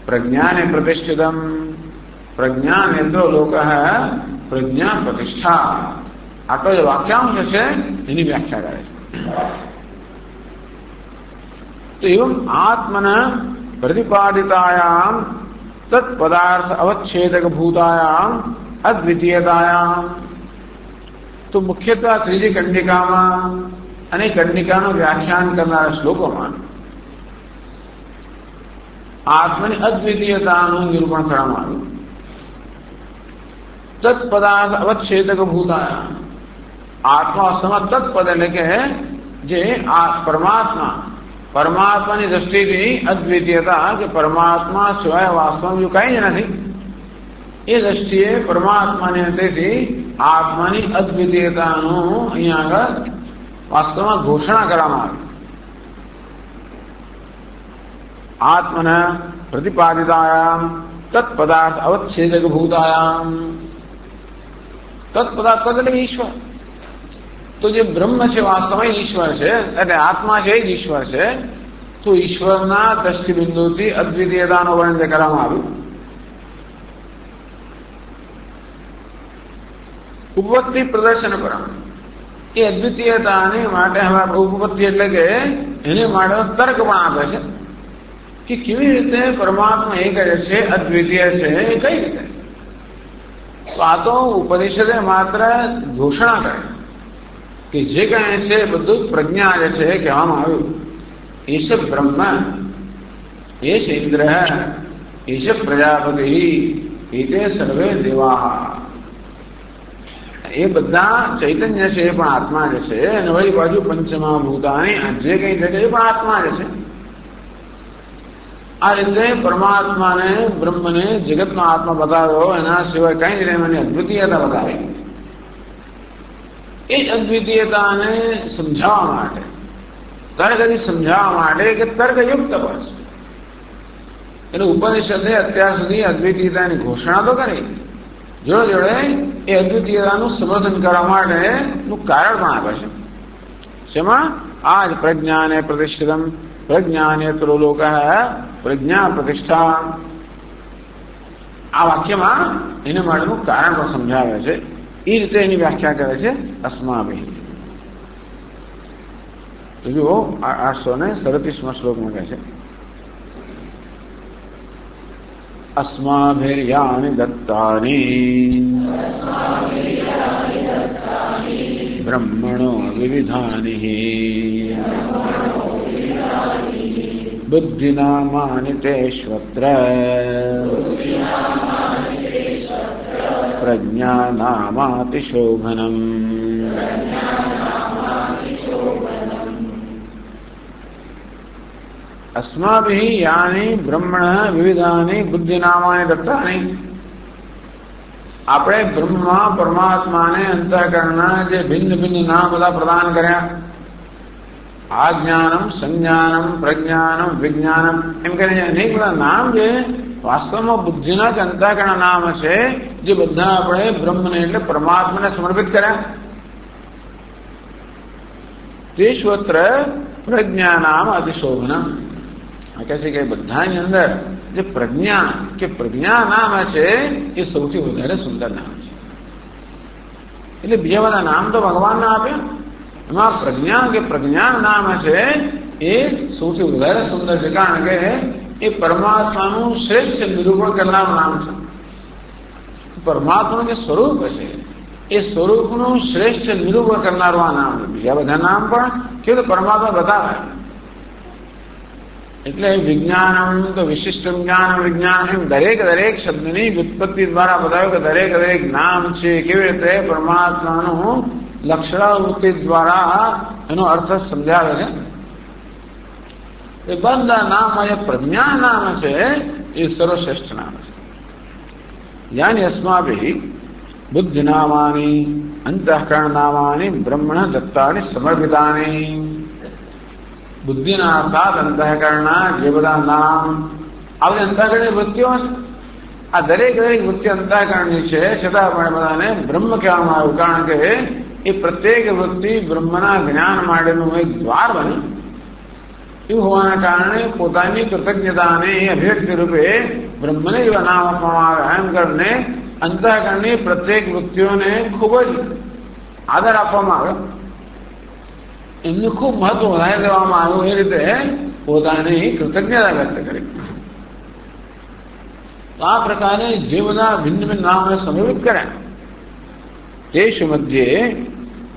प्रज्ञाने प्रतिष्ठितं प्रज्ञानेत्रो लोकः प्रज्ञा प्रतिष्ठा આટલો જે વાક્યાંશ છે એની વ્યાખ્યા કરે છે। तो एवं आत्मना प्रतिपादितायां तत्पदार्थ अवच्छेदक भूतायां अद्वितीयतायां। तो मुख्यतः त्रीजी कंडिकामां અને કંડિકાનું વ્યાખ્યાન કરનારા શ્લોકોમાં આત્માની અદ્વિતીયતાનું નિરૂપણ કરવામાં આવ્યું। તત્પદાર્થ અવચ્છેદક ભૂતાયામ આત્મા સમા તત્પદ એટલે કે જે આ પરમાત્મા, પરમાત્માની દ્રષ્ટિથી અદ્વિતીયતા કે પરમાત્મા સિવાય વાસ્તવમાં બીજું કંઈ જ નથી એ દ્રષ્ટિએ પરમાત્માની અંતેથી આત્માની અદ્વિતીયતાનું અહીંયા આગળ वास्तव में घोषणा કરવામાં આવી। आत्मन प्रतिपादितायां तत्पदार्थ अवच्छेदक भूतायां तत्पदार्थ એટલે ઈશ્વર। तो जो ब्रह्म છે વાસ્તવમાં ઈશ્વર છે એટલે આત્મા છે જ ઈશ્વર છે। તો ઈશ્વરના દ્રષ્ટિબિંદુથી અદ્વિતીયતાનું વર્ણન કરવામાં આવ્યું। ઉપપત્તિ પ્રદર્શન પરમ એ અદ્વિતીયતાની માટે હવે ઉપપત્તિ એટલે કે એને માટે તર્ક પણ આપે છે કે કેવી રીતે પરમાત્મા એક જ છે, અદ્વિતીય છે, એ કઈ રીતે। તો આ તો ઉપનિષદે માત્ર ઘોષણા કરે કે જે કહે છે બધું પ્રજ્ઞા જે છે કહેવામાં આવ્યું। એશ બ્રહ્મ, એશ ઇન્દ્ર, એશ પ્રજાપતિ, એતે સર્વે દેવાહ। એ બધા ચૈતન્ય છે એ પણ આત્મા જે છે અને વળી બાજુ પંચમા ભૂતાની જે કઈ જગ્યાએ એ પણ આત્મા જે છે। આ રીતે પરમાત્માને બ્રહ્મને જગતનો આત્મા બતાવ્યો, એના સિવાય કઈ જ નહીં, એની અદ્વિતીયતા બતાવી। એ જ અદ્વિતીયતાને સમજાવવા માટે, તર્કથી સમજાવવા માટે કે તર્કયુક્ત પણ છે। એટલે ઉપનિષદે અત્યાર સુધી અદ્વિતીયતાની ઘોષણા તો કરી, જોડે જોડે એ અદ્વિતીયતાનું સમર્થન કરવા માટેનું કારણ પણ આપે છે। શેમાં? આજ પ્રજ્ઞાને પ્રતિષ્ઠિતમ પ્રજ્ઞાનેત્રો લોકઃ પ્રજ્ઞા પ્રતિષ્ઠા। આ વાક્યમાં એને માટેનું કારણ પણ સમજાવે છે। એ રીતે એની વ્યાખ્યા કરે છે अस्माभिः। તો જુઓ 837માં શ્લોકમાં કહે છે अस्माभिर्यानि दत्तानि ब्रह्मणो विविधानि बुद्धिनामानि तेष्वत्र प्रज्ञानामातिशोभनम्। अस्माभिः यानि ब्रह्मणः विविधानि बुद्धिनामानि दत्तानि આપણે બ્રહ્મા પરમાત્માને અંતઃકરણના જે ભિન્ન ભિન્ન નામ બધા પ્રદાન કર્યા આજ્ઞાનમ સંજ્ઞાનમ પ્રજ્ઞાનમ વિજ્ઞાનમ એમ કરીને અનેક બધા નામ જે વાસ્તવમાં બુદ્ધિના જ અંતઃકરણ નામ છે જે બધા આપણે બ્રહ્મને એટલે પરમાત્માને સમર્પિત કર્યા તેશ્વત્ર પ્રજ્ઞાનામ અતિશોભનમ કહે કે બધાની અંદર જે પ્રજ્ઞા કે પ્રજ્ઞા નામ છે એ સૌથી વધારે સુંદર નામ છે એટલે બીજા બધા નામ તો ભગવાનના આપ્યા એમાં પ્રજ્ઞા કે પ્રજ્ઞાન નામ છે એ સૌથી વધારે સુંદર છે કારણ કે એ પરમાત્માનું શ્રેષ્ઠ નિરૂપણ કરનારું નામ છે પરમાત્માનું જે સ્વરૂપ છે એ સ્વરૂપનું શ્રેષ્ઠ નિરૂપણ કરનારું આ નામ છે બીજા બધા નામ પણ કેવું પરમાત્મા બતાવે એટલે વિજ્ઞાનમ તો વિશિષ્ટ જ્ઞાન વિજ્ઞાન એમ દરેક દરેક શબ્દની વ્યુત્પત્તિ દ્વારા બતાવ્યું કે દરેક દરેક નામ છે કેવી રીતે પરમાત્માનું લક્ષણાવૃત્તિ દ્વારા એનો અર્થ સમજાવે છે એ બધા નામમાં જે પ્રજ્ઞા નામ છે એ સર્વશ્રેષ્ઠ નામ છે યાની અસ્માભિઃ બુદ્ધિનામાની અંતઃકરણ નામાની બ્રહ્મણ દત્તાની સમર્પિતાની બુદ્ધિના અર્થાત અંતઃકરણના જે બધા નામ આ બધી અંતઃકરણની વૃત્તિઓ છે આ દરેક દરેક વૃત્તિ અંતઃકરણની છે છતાં પણ બધાને બ્રહ્મ કહેવામાં આવ્યું કારણ કે એ પ્રત્યેક વૃત્તિ બ્રહ્મના જ્ઞાન માટેનું એક દ્વાર બન્યું એવું હોવાના કારણે પોતાની કૃતજ્ઞતાને અભિવ્યક્તિ રૂપે બ્રહ્મને જેવા નામ આપવામાં આવે એમ કરીને અંતઃકરણની પ્રત્યેક વૃત્તિઓને ખૂબ જ આદર આપવામાં આવ્યો એમનું ખૂબ મહત્વ વધારી દેવામાં આવ્યું એ રીતે પોતાની કૃતજ્ઞતા વ્યક્ત કરી તો આ પ્રકારે જે બધા ભિન્ન ભિન્ન નામને સમર્પિત કર્યા તેષુ મધ્યે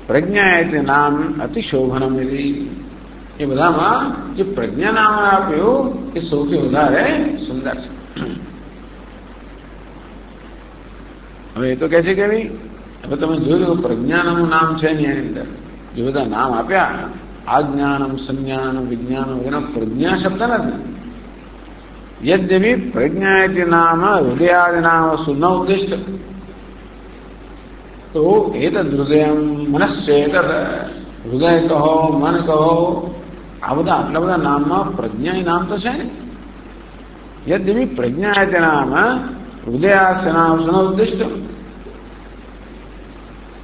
પ્રજ્ઞા તે નામ અતિશોભનમ એ બધામાં જે પ્રજ્ઞા નામ આપ્યું એ સૌથી વધારે સુંદર છે હવે એ તો કહે છે કે હવે તમે જોયું પ્રજ્ઞાનું નામ છે ને એની અંદર જે બધા નામ આપ્યા આજ્ઞાનમ સંજ્ઞાનમ વિજ્ઞાનમ એનો પ્રજ્ઞા શબ્દ નથી યદ્યપિ પ્રજ્ઞા એ નામ હૃદયાદિ નામ સુન ઉદ્દિષ્ટ તો એતદ હૃદય મનસ્સેતદ હૃદય કહો મન કહો આ બધા આટલા બધા નામમાં પ્રજ્ઞા એ નામ તો છે ને યદ્યપિ પ્રજ્ઞા એ નામ હૃદયાસ્ય નામ સુન ઉદ્દિષ્ટ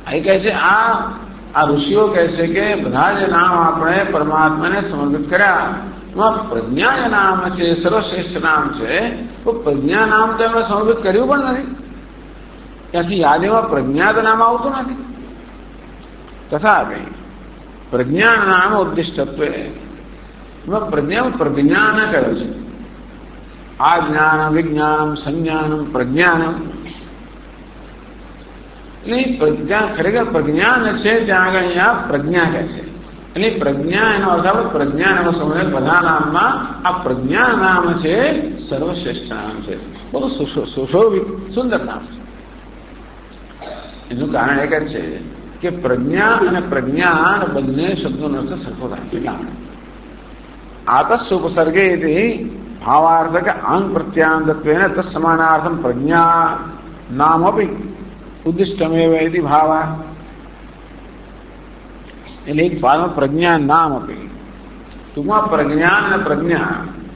એ કહે છે આ ઋષિઓ કહે છે કે બધા જે નામ આપણે પરમાત્માને સમર્પિત કર્યા એમાં પ્રજ્ઞા જે નામ છે સર્વશ્રેષ્ઠ નામ છે તો પ્રજ્ઞા નામ તો એમણે સમર્પિત કર્યું પણ નથી ત્યાંથી યાદીમાં પ્રજ્ઞા તો નામ આવતું નથી તથાપિ પ્રજ્ઞા નામ ઉદ્દિષ્ટત્વ એમાં પ્રજ્ઞાને કહ્યું છે આ જ્ઞાન વિજ્ઞાનમ સંજ્ઞાનમ પ્રજ્ઞાનમ એટલે પ્રજ્ઞા ખરેખર પ્રજ્ઞાન છે ત્યાં આગળ અહીંયા પ્રજ્ઞા કહે છે એટલે પ્રજ્ઞા એનો અર્થ પ્રજ્ઞા એનો સમય બધા નામમાં આ પ્રજ્ઞા નામ છે સર્વશ્રેષ્ઠ નામ છે બહુ સુશોભિત સુંદર નામ છે એનું કારણ એક જ છે કે પ્રજ્ઞા અને પ્રજ્ઞાન બંને શબ્દોનો અર્થ સરખો થાય એટલા આતસ્ય ઉપસર્ગે ભાવાર્થક આંગ પ્રત્યાંતત્વેન તત્સમાનાર્થમ પ્રજ્ઞા નામ અપી ઉદ્દિષ્ટમેવ ઇતિ ભાવ એટલે એક ભાવમાં પ્રજ્ઞા નામ આપી ટૂંકમાં પ્રજ્ઞાન અને પ્રજ્ઞા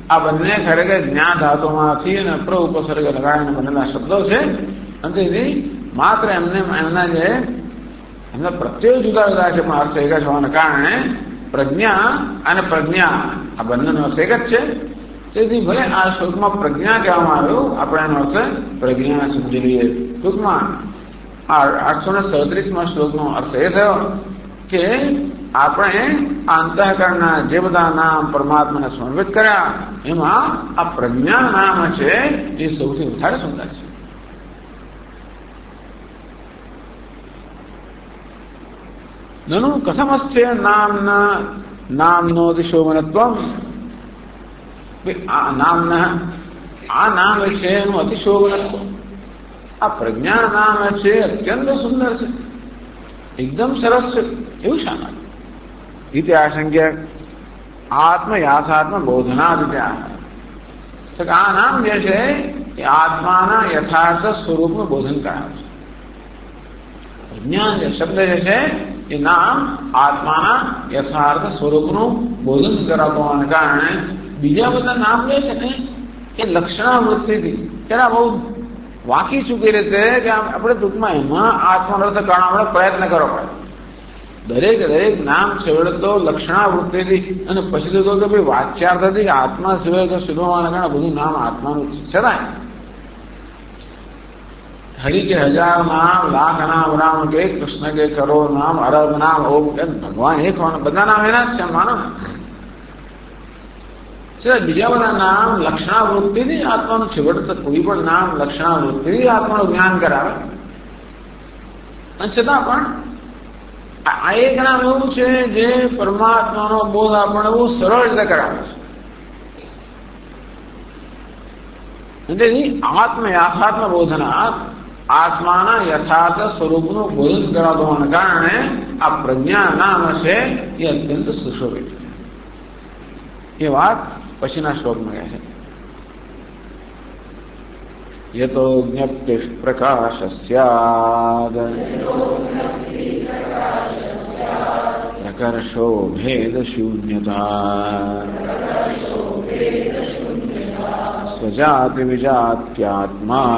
આ બંને ખરેખર જ્ઞા ધાતુમાંથી અને અપ્ર ઉપસર્ગ લગાડીને બનેલા શબ્દો છે અને તેથી માત્ર એમના જે એમના પ્રત્યય જુદા જુદા છે પણ અર્થ એક જ હોવાના કારણે પ્રજ્ઞા અને પ્રજ્ઞા આ બંનેનો અર્થ એક જ છે તેથી ભલે આ શ્લોકમાં પ્રજ્ઞા કહેવામાં આવ્યું આપણે એનો અર્થ પ્રજ્ઞા સમજી લઈએ ટૂંકમાં 837માં શ્લોકનો અર્થ એ થયો કે આપણે અંતઃકરણના જે બધા નામ પરમાત્માને સમર્પિત કર્યા એમાં આ પ્રજ્ઞા નામ છે એ સૌથી વધારે સુંદર છે નનુ કથમસ્ય નામનો અતિશોભનત્વમ આ નામ છે એનું અતિશોભનત્વ આ પ્રજ્ઞા નામ છે અત્યંત સુંદર છે એકદમ સરસ છે એવું શા માટે રીતે આશંક્ય આત્મ યાથાત્મ બોધનાદિત્યા. તો આ નામ જે છે એ આત્માના યથાર્થ સ્વરૂપનું બોધન કરાવે છે. પ્રજ્ઞાન જે શબ્દ જે છે એ નામ આત્માના યથાર્થ સ્વરૂપનું બોધન કરાવતો હોવાને કારણે બીજા બધા નામ જે છે ને એ લક્ષણાવૃત્તિથી તેના બહુ વાંકી ચૂકી રીતે કે આપણે ટૂંકમાં એમાં આત્માનો અર્થ કારણે આપણે પ્રયત્ન કરવો પડે. દરેક નામ છેવડતો લક્ષણાવૃત્તિથી અને પછી તો કે ભાઈ વાચ્યાર્થથી આત્મા સિવાય કે શોધવાના કારણે બધું નામ આત્માનું છતાંય હરિ કે હજાર નામ, લાખ નામ, રામ કે કૃષ્ણ કે કરોડ નામ, અરબ નામ, ઓમ કે ભગવાન એક બધા નામ એના જ છે માનો ને. બીજા બધા નામ લક્ષણાવૃત્તિથી આત્માનું છેવટતો કોઈ પણ નામ લક્ષણાવૃત્તિથી આત્માનું જ્ઞાન કરાવે. અને છતાં પણ આ એક નામ એવું છે જે પરમાત્માનો બોધ આપણને બહુ સરળ રીતે કરાવે છે. તેથી આત્મ યાથાત્મ બોધના આત્માના યથાર્થ સ્વરૂપનું બોધન કરાવતો હોવાને કારણે આ પ્રજ્ઞા નામ છે એ અત્યંત સુશોભિત છે. એ વાત પછીના શ્લોકમાં કહે છે. યતો જ્ઞપ્તિ પ્રકાશ સ્યાદ પ્રકર્ષો ભેદ શૂન્યતા સ્વજાતિ વિજાત્યાત્મા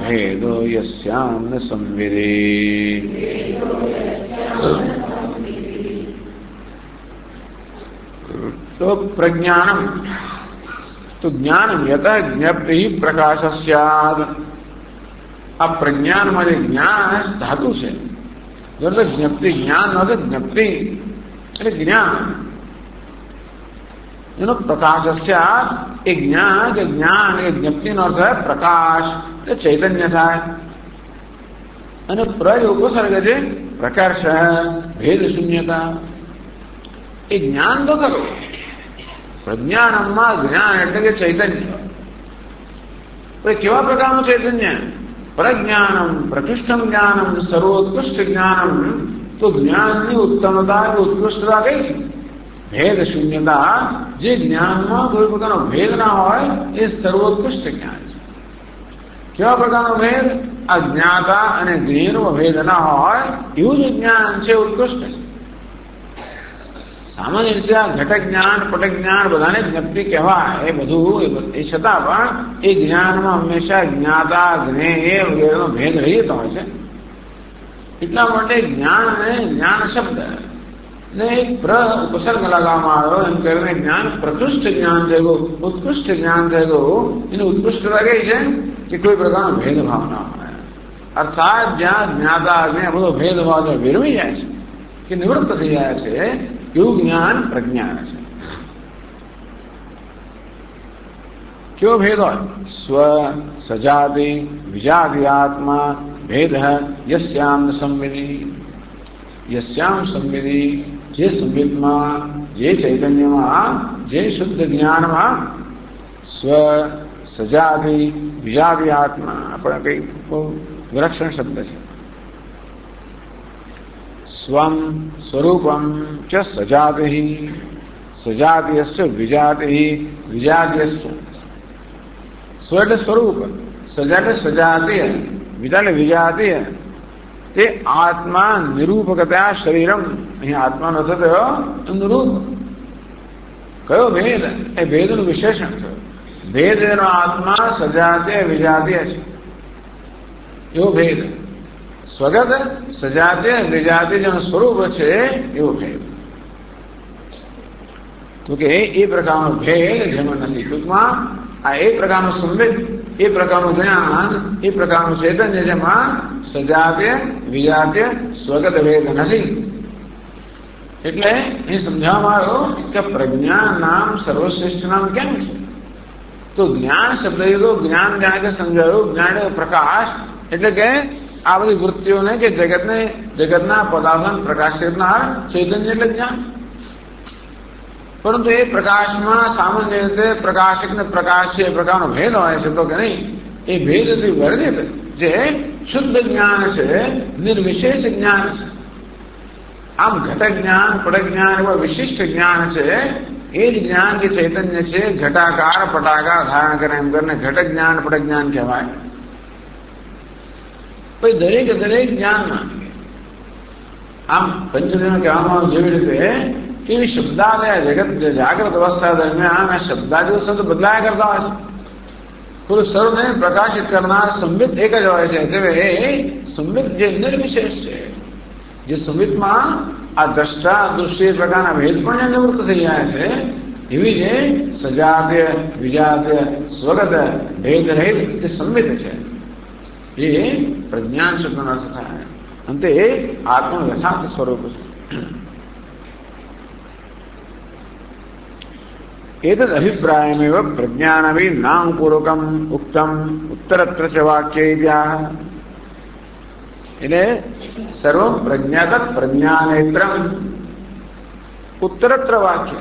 ભેદો યસ્યામ ન સંવિદે. તો પ્રજ્ઞાનમ તો જ્ઞાન યત જ્ઞપ્તિ પ્રકાશ સ્યાદ. આ પ્રજ્ઞાનમાં જે જ્ઞાન ધાતુ છે જ્ઞપ્તિ જ્ઞાન ન જ્ઞપ્તિ એટલે જ્ઞાન એનો પ્રકાશ સ્યાદ. એ જ્ઞાન કે જ્ઞાન એ જ્ઞપ્તિનો અર્થ થાય પ્રકાશ એટલે ચૈતન્ય થાય. અને પ્રજ ઉપસર્ગ છે પ્રકર્ષ ભેદ શૂન્યતા. એ જ્ઞાન તો ખરું. પ્રજ્ઞાનમાં જ્ઞાન એટલે કે ચૈતન્ય. કેવા પ્રકારનું ચૈતન્ય? પ્રજ્ઞાનમ પ્રકૃષ્ટમ જ્ઞાનમ સર્વોત્કૃષ્ટ જ્ઞાનમ. તો જ્ઞાનની ઉત્તમતા કે ઉત્કૃષ્ટતા કઈ છે? ભેદ શૂન્યતા. જે જ્ઞાનમાં કોઈ પ્રકારનો ભેદ ના હોય એ સર્વોત્કૃષ્ટ જ્ઞાન છે. કેવા પ્રકારનો ભેદ? આ જ્ઞાતા અને જ્ઞેયનો ભેદ ના હોય એવું જે જ્ઞાન છે ઉત્કૃષ્ટ છે. સામાન્ય રીતે આ ઘટક જ્ઞાન પટક જ્ઞાન બધાને જ્ઞપ્તિ કહેવાય. એ બધું એ છતાં પણ એ જ્ઞાનમાં હંમેશા જ્ઞાતા જ્ઞેય વગેરેનો ભેદ રહી જતો હોય છે. એટલા માટે જ્ઞાન અને જ્ઞાન શબ્દ ને એક ઉપસર્ગ લગાવવામાં આવ્યો એમ કરીને જ્ઞાન પ્રકૃષ્ટ જ્ઞાન થઈ ગયું, ઉત્કૃષ્ટ જ્ઞાન થઈ ગયું. એની ઉત્કૃષ્ટતા કઈ છે કે કોઈ પ્રકારનો ભેદભાવ ના હોય. અર્થાત જ્યાં જ્ઞાતા જ્ઞેય બધો ભેદભાવ વિરમી જાય છે કે નિવૃત્ત થઈ જાય છે એવું જ્ઞાન પ્રજ્ઞાન છે. કેવો ભેદ હોય? સ્વ સજાતિ વિજાતિ આત્મા ભેદ યસ્યામ સંવિધિ. યસ્યામ સંવિધિ જે સંવિદમાં જે ચૈતન્યમાં જે શુદ્ધ જ્ઞાનમાં સ્વ સજાતિ વિજાતિ આત્મા આપણે કઈ વિલક્ષણ શબ્દ છે. સ્વમ સ્વરૂપમ ચ સજાતિ સજાતીયસ્ય વિજાતિ વિજાતીયસ્ય. સ્વ એટલે સ્વરૂપ, સજા એટલે સજાતીય, વિજા એટલે વિજાતીય. તે આત્મા નિરૂપકતા શરીરમ. અહીંયા આત્મા નથી થયો એનું રૂપ. કયો ભેદ? એ ભેદનું વિશેષણ થયું. ભેદ એનો આત્મા સજાતીય વિજાતીય છે એવો ભેદ. સ્વગત સજાતીય વિજાતીય જેનું સ્વરૂપ છે એવો ભેદ. તો કે એ પ્રકારનો ભેદ જેમાં નથી. ટૂંકમાં આ એક પ્રકારનું સંવેદ, એ પ્રકારનું જ્ઞાન, એ પ્રકારનું ચૈતન્ય જેમાં સજાતીય વિજાતીય સ્વગત ભેદ નથી. એટલે એ સમજાવવામાં આવ્યું કે પ્રજ્ઞા નામ સર્વશ્રેષ્ઠ નામ કેમ છે? તો જ્ઞાન શબ્દ તો જ્ઞાન જાણે કે સમજાયું. જ્ઞાન પ્રકાશ એટલે કે આ બધી વૃત્તિઓને કે જગતના પદાર્થોને પ્રકાશિત કરનાર ચૈતન્ય એટલે જ્ઞાન. પરંતુ એ પ્રકાશમાં સામાન્ય રીતે પ્રકાશક ને પ્રકાશ એ પ્રકારનો ભેદ હોય છે તો કે નહીં. એ ભેદથી વર્જિત જે શુદ્ધ જ્ઞાન છે, નિર્વિશેષ જ્ઞાન છે. આમ ઘટ જ્ઞાન પટ જ્ઞાન એવા વિશિષ્ટ જ્ઞાન છે. એ જ જ્ઞાન કે ચૈતન્ય છે ઘટાકાર પટાકાર ધારણ કરે એમ કરીને ઘટ જ્ઞાન પટ જ્ઞાન કહેવાય. પછી દરેક જ્ઞાનમાં આમ પંચદેવ કહેવામાં જેવી રીતે કે શબ્દાલય જગત જાગ્રત અવસ્થા દરમિયાન આ શબ્દાદિઓ શબ્દ બદલાયા કરતા હોય છે. પૂરું સર્વને પ્રકાશિત કરનાર સંબિત એક જ હોય છે. તે સંબિત જે નિર્વિશેષ છે, જે સંબિતમાં આ દ્રષ્ટા દૃશ્ય પ્રકારના ભેદ પણ નિવૃત્ત થઈ જાય છે, એવી જે સજાત્ય વિજાત્ય સ્વગત ભેદ રહિત જે સંબિત છે એ પ્રજ્ઞાન શબ્દનો અર્થ થાય. અંતે એ આત્મનું યથાર્થ સ્વરૂપ છે. एतद अभिप्रायमेव प्रज्ञानवि नामपूर्वकम उक्तम उत्तरत्र च वाक्य એટલે સર્વ પ્રજ્ઞાત પ્રજ્ઞાનેત્રમ ઉત્તરત્ર વાક્ય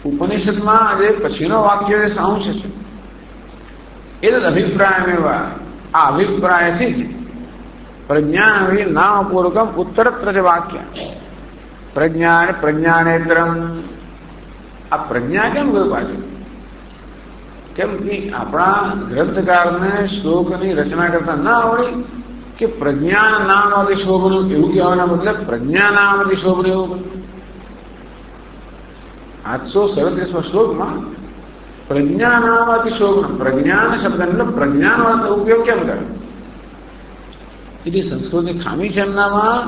ઉપનિષદમાં જે પછીનો વાક્ય એ સાંશ છે. એતદ અભિપ્રાયમેવ આ અભિપ્રાયથી જ પ્રજ્ઞાનવિ નામપૂર્વકમ ઉત્તરત્ર ચ વાક્ય પ્રજ્ઞાન પ્રજ્ઞાનેત્રમ. આ પ્રજ્ઞા કેમ ગયું પાછું? કેમ કે આપણા ગ્રંથકારને શ્લોકની રચના કરતા ના આવડી કે પ્રજ્ઞાન નામથી શોભનું એવું કહેવાના બદલે પ્રજ્ઞા નામથી શોભનું એવું 837 શ્લોકમાં પ્રજ્ઞા નામથી શોભનું પ્રજ્ઞાન શબ્દનો પ્રજ્ઞાન ઉપયોગ કેમ કરે? એની સંસ્કૃતની ખામી છે એમનામાં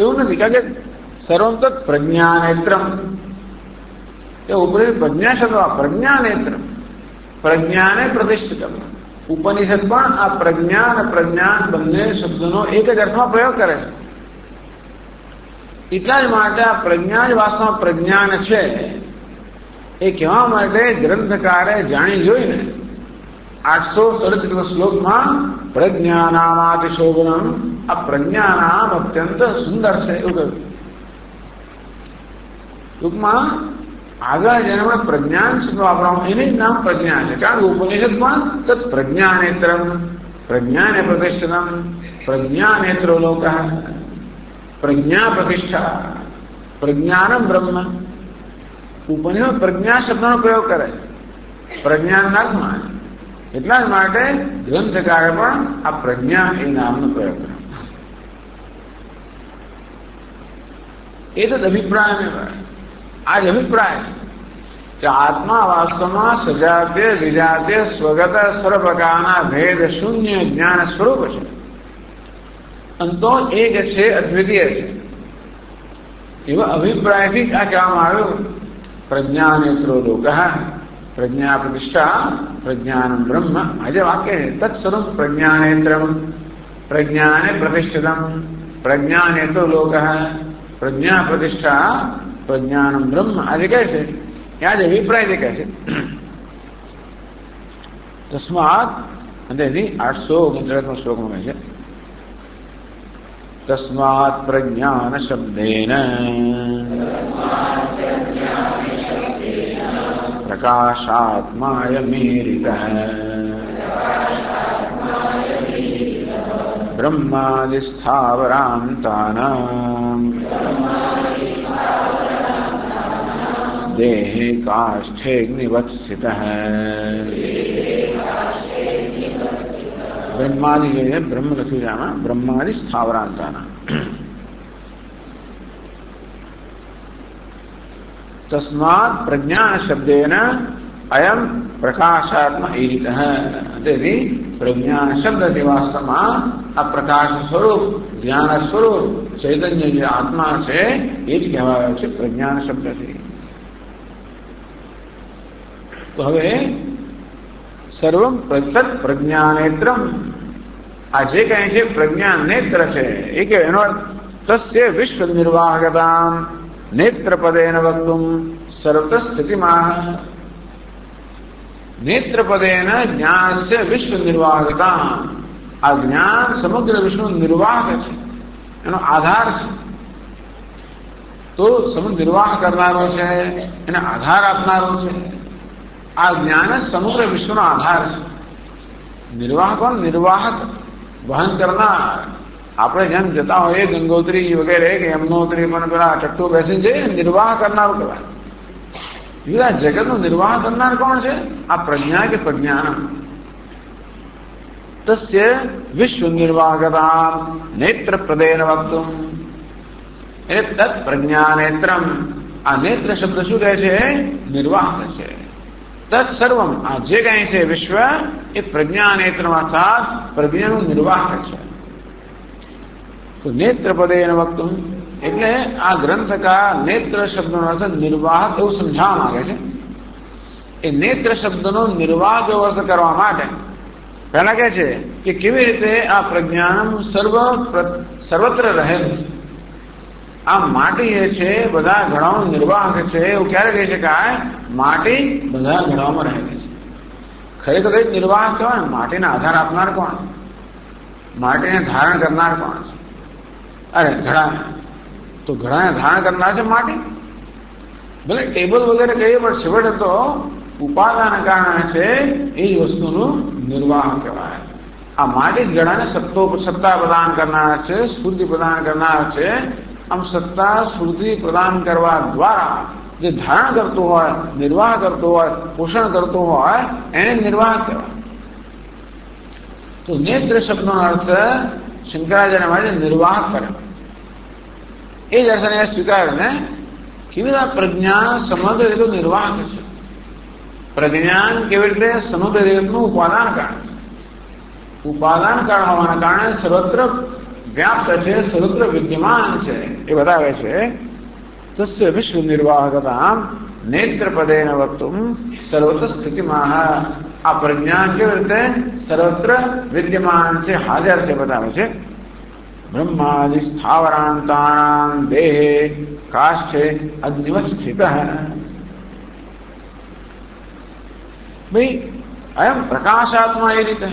એવું નથી. કારણ કે સર્વમ તત્ પ્રજ્ઞાનેત્રમ એ ઉપરી પ્રજ્ઞા શબ્દ પ્રજ્ઞાનેત્ર પ્રજ્ઞાને પ્રતિષ્ઠિત. ઉપનિષદ પણ આ પ્રજ્ઞા અને પ્રજ્ઞાન બંને શબ્દનો એક જ અર્થમાં પ્રયોગ કરે છે. એટલા જ માટે આ પ્રજ્ઞા જ વાસ્તવમાં પ્રજ્ઞાન છે એ કહેવા માટે ગ્રંથકારે જાણી જોઈને 837 શ્લોકમાં પ્રજ્ઞાનામાતિ શોભનમ આ પ્રજ્ઞાનામ અત્યંત સુંદર છે એવું કહ્યું. ટૂંકમાં આગળ જેને આપણે પ્રજ્ઞાન શબ્દ વાપરવાનું એને જ નામ પ્રજ્ઞા છે. કારણ કે ઉપનિષદમાં તત્ પ્રજ્ઞાનેત્રમ પ્રજ્ઞાને પ્રતિષ્ઠિતમ પ્રજ્ઞાનેત્રો લોક પ્રજ્ઞા પ્રતિષ્ઠા પ્રજ્ઞાનમ બ્રહ્મ. ઉપનિષદ પ્રજ્ઞા શબ્દનો પ્રયોગ કરે પ્રજ્ઞાનના અર્થમાં. એટલા જ માટે ગ્રંથકારે પણ આ પ્રજ્ઞા એ નામનો પ્રયોગ કર્યો. એ તો અભિપ્રાય આ જ અભિપ્રાય છે કે આત્મા વાસ્તવમાં સજાત્ય વિજાત્ય સ્વગત સર્વ પ્રકારના ભેદ શૂન્ય જ્ઞાન સ્વરૂપ છે. અંતો એક છે, અદ્વિતીય છે. એવા અભિપ્રાયથી જ આ કહેવામાં આવ્યું પ્રજ્ઞાનેત્રો લોક પ્રજ્ઞા પ્રતિષ્ઠા પ્રજ્ઞાન બ્રહ્મ. આજે વાક્ય છે તત્સ્વરૂપ પ્રજ્ઞાનેત્રમ પ્રજ્ઞાને પ્રતિષ્ઠિતમ પ્રજ્ઞાનેત્રો લોક પ્રજ્ઞા પ્રતિષ્ઠા પ્રજ્ઞાનમ બ્રહ્મ. આજે કહે છે ત્યાં જ અભિપ્રાય કહે છે. તસ્માત અંતેથી 839 શ્લોકમાં કહે છે તસ્માત પ્રજ્ઞાન શબ્દેન પ્રકાશાત્માયમેરિતઃ બ્રહ્માદિ સ્થાવરાંતાનાં देहे काष्ठेऽग्निवत् स्थितः. ब्रह्मादि जो है ब्रह्म लक्ष्मी जाना ब्रह्मादि स्थावरांताना. तस्मात् प्रज्ञान शब्देन अयम प्रकाशात्मा ईरितः. यदि प्रज्ञान शब्द वास्तवમાં આ પ્રકાશ સ્વરૂપ જ્ઞાન સ્વરૂપ ચૈતન્ય જે આત્મા છે એ જ કહેવાય છે પ્રજ્ઞાન શબ્દથી. તો હવે સર્વમ તત્ પ્રજ્ઞાનેત્રમ આ જે કહે છે પ્રજ્ઞા નેત્ર છે એ કે એનો તસ્ય વિશ્વ નિર્વાહકતામ નેત્રપદેન વક્તુમ સર્વત સ્થિતિમાં. નેત્રપદેન જ્ઞાનસ્ય વિશ્વ નિર્વાહકતા. આ જ્ઞાન સમગ્ર વિશ્વનું નિર્વાહક છે, એનો આધાર છે. તો સમગ્ર નિર્વાહ કરનારો છે, એને આધાર આપનારો છે. આ જ્ઞાન સમગ્ર વિશ્વનો આધાર છે. નિર્વાહ કોણ? નિર્વાહક વહન કરનાર. આપણે જેમ જતા હોઈએ ગંગોત્રી વગેરે કે યમનોત્રી પણ પેલા ટટ્ટુ બેસીને જઈએ નિર્વાહ કરનાર કહેવાય. આ જગતનો નિર્વાહ કરનાર કોણ છે? આ પ્રજ્ઞા કે પ્રજ્ઞાન. તસ્ય વિશ્વ નિર્વાહકતા નેત્ર પ્રદેન વક્તુમ, એટલે તત્ પ્રજ્ઞા નેત્રમ. આ નેત્ર શબ્દ શું કહે છે? નિર્વાહક છે. તત્ સર્વમ, આ જે કઈ છે વિશ્વ એ પ્રજ્ઞા નેત્રમ અર્થાત પ્રજ્ઞાનું નિર્વાહક છે. તો નેત્ર પદેન વક્તુમ એટલે આ ગ્રંથ કા નેત્ર શબ્દનો અર્થ નિર્વાહક એવું સમજાવવા માંગે છે. એ નેત્ર શબ્દનો નિર્વાહક એવો અર્થ કરવા માટે પહેલા કહે છે કે કેવી રીતે આ પ્રજ્ઞાન સર્વત્ર રહેલું છે. આ માટી એ છે બધા ઘડાઓનો નિર્વાહક છે એવું ક્યારે કહી શકાય? માટી બધા ઘડાઓમાં રહેલી છે. ખરેખર એ નિર્વાહક કહેવાય. માટીને આધાર આપનાર કોણ? માટીને ધારણ કરનાર કોણ છે? અરે ઘડા. તો ઘડાને ધારણ કરનાર છે માટી. ભલે ટેબલ વગેરે કહીએ પણ છેવટે તો ઉપાદાન કારણે છે એ જ વસ્તુનું નિર્વાહ કહેવાય. આ માટી જ ઘડાને સત્તા પ્રદાન કરનાર છે, સ્ફૂર્તિ પ્રદાન કરનાર છે. આમ સત્તા સ્ફૂર્તિ પ્રદાન કરવા દ્વારા જે ધારણ કરતું હોય, નિર્વાહ કરતું હોય, પોષણ કરતું હોય એને નિર્વાહ કહેવાય. તો નેત્ર શબ્દનો અર્થ શંકરાચાર્ય માટે નિર્વાહ કરે. એ જ અર્થને સ્વીકારે ને કેવી રીતે પ્રજ્ઞા સમગ્ર જગતનું નિર્વાહક છે. પ્રજ્ઞાન કેવી રીતે સમગ્ર જગતનું ઉપાદાન કારણ છે. ઉપાદાન કારણ હોવાના કારણે સર્વત્ર વ્યાપ્ત છે, સર્વત્ર વિદ્યમાન છે એ બતાવે છે. તસ્ય વિશ્વ નિર્વાહકતા નેત્ર પદેન વક્તુમ સર્વત્ર સ્થિતિમાં. આ પ્રજ્ઞાન કેવી રીતે સર્વત્ર વિદ્યમાન છે, હાજર છે બતાવે છે. બ્રહ્માદિ સ્થાવરાંતાનાં દેહે કાષ્ઠે અગ્નિવત સ્થિત. ભાઈ અયમ પ્રકાશાત્મા એ રીતે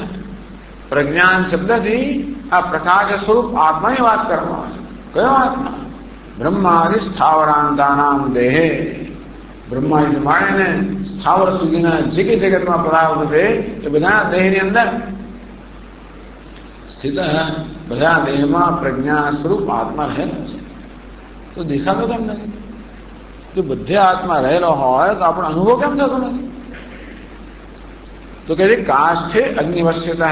પ્રજ્ઞાન શબ્દથી આ પ્રકાશ સ્વરૂપ આત્માની વાત કરવામાં આવે છે. કયો આત્મા? બ્રહ્માદિ સ્થાવરાંતાનાં દેહે. બ્રહ્માથી માંડીને સ્થાવર સુધીના જે કે જગતમાં પદાર્થ છે એ બધા દેહની અંદર સ્થિત. બધા દેહમાં પ્રજ્ઞા સ્વરૂપ આત્મા રહેલો છે. તો દેખાતો કેમ નથી? જો બધે આત્મા રહેલો હોય તો આપણો અનુભવ કેમ થતો નથી? તો કે કાષ્ઠે અગ્નિવશ્યત.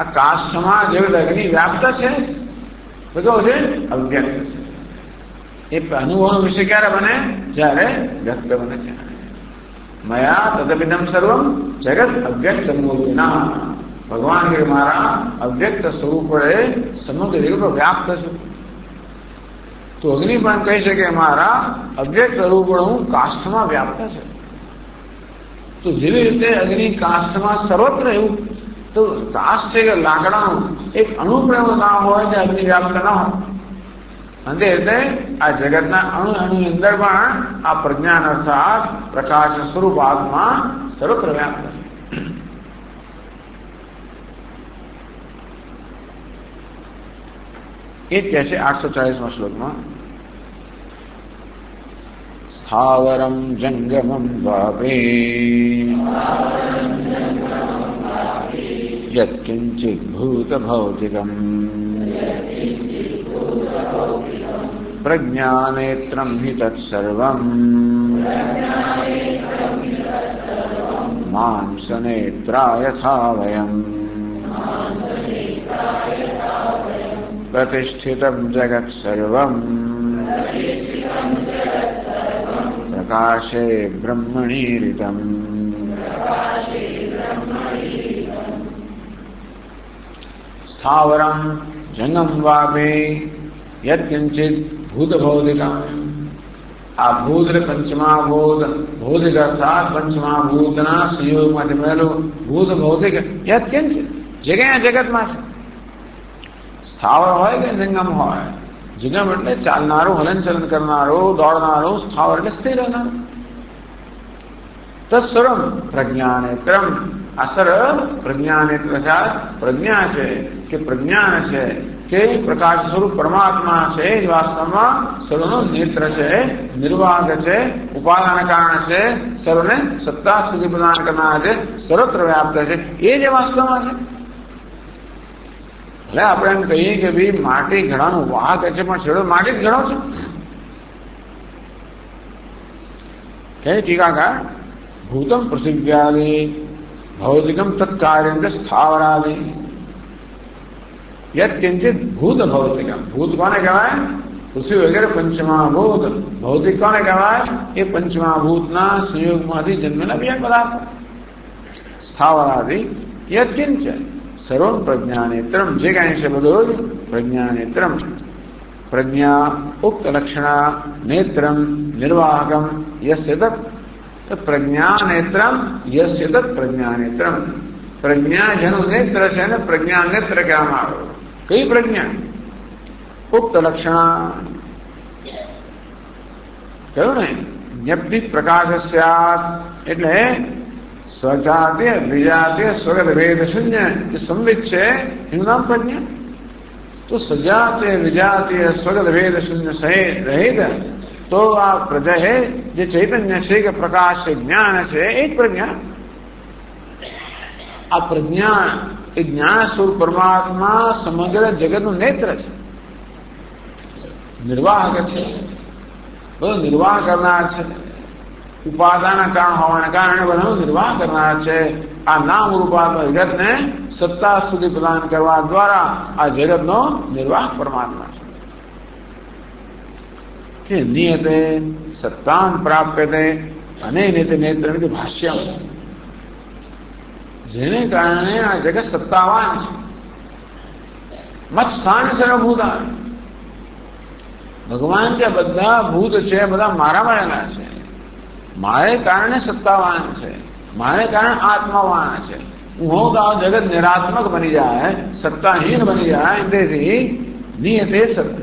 આ કાષ્ઠમાં જેવી અગ્નિ વ્યાપ્ત છે તો કેવું છે? અવ્યક્ત છે. એ અનુભવનો વિષય ક્યારે બને? જ્યારે વ્યક્ત બને છે. મયા તદપિદમ સર્વમ જગત અવ્યક્ત મૂર્તિના. ભગવાન કે મારા અવ્યક્ત સ્વરૂપ વડે સમગ્ર જગત વ્યાપ્ત છે. તો અગ્નિ પણ કહી શકે મારા અવ્યક્ત સ્વરૂપ વડે હું કાષ્ઠમાં વ્યાપ્ત છે. તો જેવી રીતે અગ્નિ કાષ્ઠમાં સર્વત્ર એવું, તો કાષ્ઠ છે કે લાકડાનું એક અણુ પણ એવું ના હોય કે અગ્નિ વ્યાપ્ત ના હોય. અને રીતે આ જગતના અણુ અણુની અંદર પણ આ પ્રજ્ઞાન અર્થાત પ્રકાશ સ્વરૂપ આત્મા સર્વત્ર વ્યાપ્ત છે. એ જ કહે છે 840માં શ્લોકમાં સ્થાવરમ જંગમમ વાપી યત્કિંચિત ભૂત ભૌતિકમ પ્રજ્ઞાનેત્રમ હિ તત્સર્વમ માંસનેત્રાયથા વયમ પ્રતિષ્ઠિતમ જગત સર્વમ પ્રકાશે બ્રહ્મણીરિતમ. સ્થાવરમ જંગમ વાપી યત્કિંચિત ભૂત ભૌતિકમ. આ ભૂત પંચમા ભૂત, ભૌતિક અર્થાત પંચમા ભૂતના સંયોગમાંથી મળેલું ભૂત ભૌતિક યત્કિંચિત જે કઈ જગતમાં છે. સ્થાવર હોય કે જંગમ હોય. જંગમ એટલે ચાલનારું, હલનચલન કરનારું, દોડનારું. સ્થાવર એટલે સ્થિર રહેનારું. તત્સર્વમ પ્રજ્ઞાનેત્રમ. આ સર્વ પ્રજ્ઞાનેત્ર પ્રજ્ઞા છે કે પ્રજ્ઞાન છે કે પ્રકાશ સ્વરૂપ પરમાત્મા છે. એ વાસ્તવમાં સર્વનો નેત્ર છે, નિર્વાહક છે, ઉપાદાન કારણ છે, સર્વને સત્તા સુધી પ્રદાન કરનાર છે, સર્વત્ર વ્યાપ્ત છે. એ જે વાસ્તવમાં છે. એટલે આપણે એમ કહીએ કે ભાઈ માટી ઘડાનું વાહક છે, પણ છેડો માટી જ ઘડો છે. કે ટીકાકાર ભૂતમ પૃથિવ્યાદિ ભૌતિકમ તત્કાર્ય સ્થાવરાદિ યત કિંચિત ભૂત ભૌતિકમ. ભૂત કોને કહેવાય? પૃથ્વી વગેરે પંચમહાભૂત. ભૌતિક કોને કહેવાય? એ પંચમહાભૂતના સંયોગમાંથી જન્મેલા બીજા પદાર્થ. સ્થાવરાદિ યત કિંચ સર્વમ પ્રજ્ઞાનેત્રમ. જે કાંઈ છે બધું જ પ્રજ્ઞાનેત્રમ. પ્રજ્ઞા ઉક્ત લક્ષણા નેત્રમ નિર્વાહકમ યસ્ય તत् પ્રજ્ઞાનેત્રમ યસ્ય તत् પ્રજ્ઞાનેત્રમ. પ્રજ્ઞા જેનું નેત્ર છે ને પ્રજ્ઞા નેત્ર કહેવામાં આવે. કઈ પ્રજ્ઞા? ઉક્ત લક્ષણા કહ્યું ને જ્ઞપ્તિ પ્રકાશ સ્યાત, એટલે સ્વજાતીય વિજાતીય સ્વગત ભેદ શૂન્ય જે સંવિત છે એનું નામ પ્રજ્ઞા. તો સજાતીય વિજાતીય સ્વગત ભેદ શૂન્ય સહિત રહિત તો આ પ્રજા હે જે ચૈતન્ય છે કે પ્રકાશ છે જ્ઞાન છે એ જ પ્રજ્ઞા. આ પ્રજ્ઞા એ જ્ઞાન સ્વરૂપ પરમાત્મા સમગ્ર જગતનું નેત્ર છે, નિર્વાહક છે, બધો નિર્વાહ કરનાર છે. ઉપાદાના કારણ હોવાના કારણે બધાનો નિર્વાહ કરનાર છે. આ નામ રૂપાત્મક જગતને સત્તા સુધી પ્રદાન કરવા દ્વારા આ જગતનો નિર્વાહ પરમાત્મા છે. કે નિયતે સત્તાન પ્રાપ્યતે અને નિયતે નેત્ર ભાષ્યમ. જેને કારણે આ જગત સત્તાવાન છે. મત સ્થાન સર્વભૂતા. ભગવાન કે બધા ભૂત છે બધા મારા મળેલા છે. મારે કારણે સત્તાવાન છે, મારે કારણે આત્માવાન છે. હું હોઉં તો આ જગત નિરાત્મક બની જાય, સત્તાહીન બની જાય. તેથી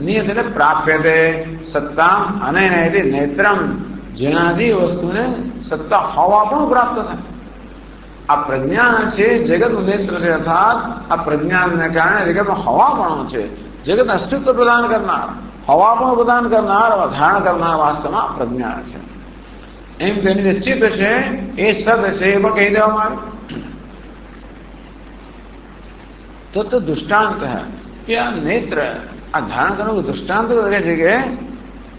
નિયતે પ્રાપ્યતે સત્તા અને નેત્રમ. જેનાથી વસ્તુને સત્તા હોવા પણ પ્રાપ્ત થાય. આ પ્રજ્ઞા છે જગતનું નેત્ર છે, અર્થાત આ પ્રજ્ઞાને કારણે જગતમાં હવા પણ છે. જગત અસ્તિત્વ પ્રદાન કરનાર, હવા પણ પ્રદાન કરનાર, ધારણ કરનાર વાસ્તવમાં પ્રજ્ઞા છે. એમ તેની જે ચિત્ત છે એ સદ છે એ પણ કહી દેવામાં આવે. તો દૃષ્ટાંત કે આ નેત્ર આ ધારણ કરવાનું દૃષ્ટાંત કહે છે કે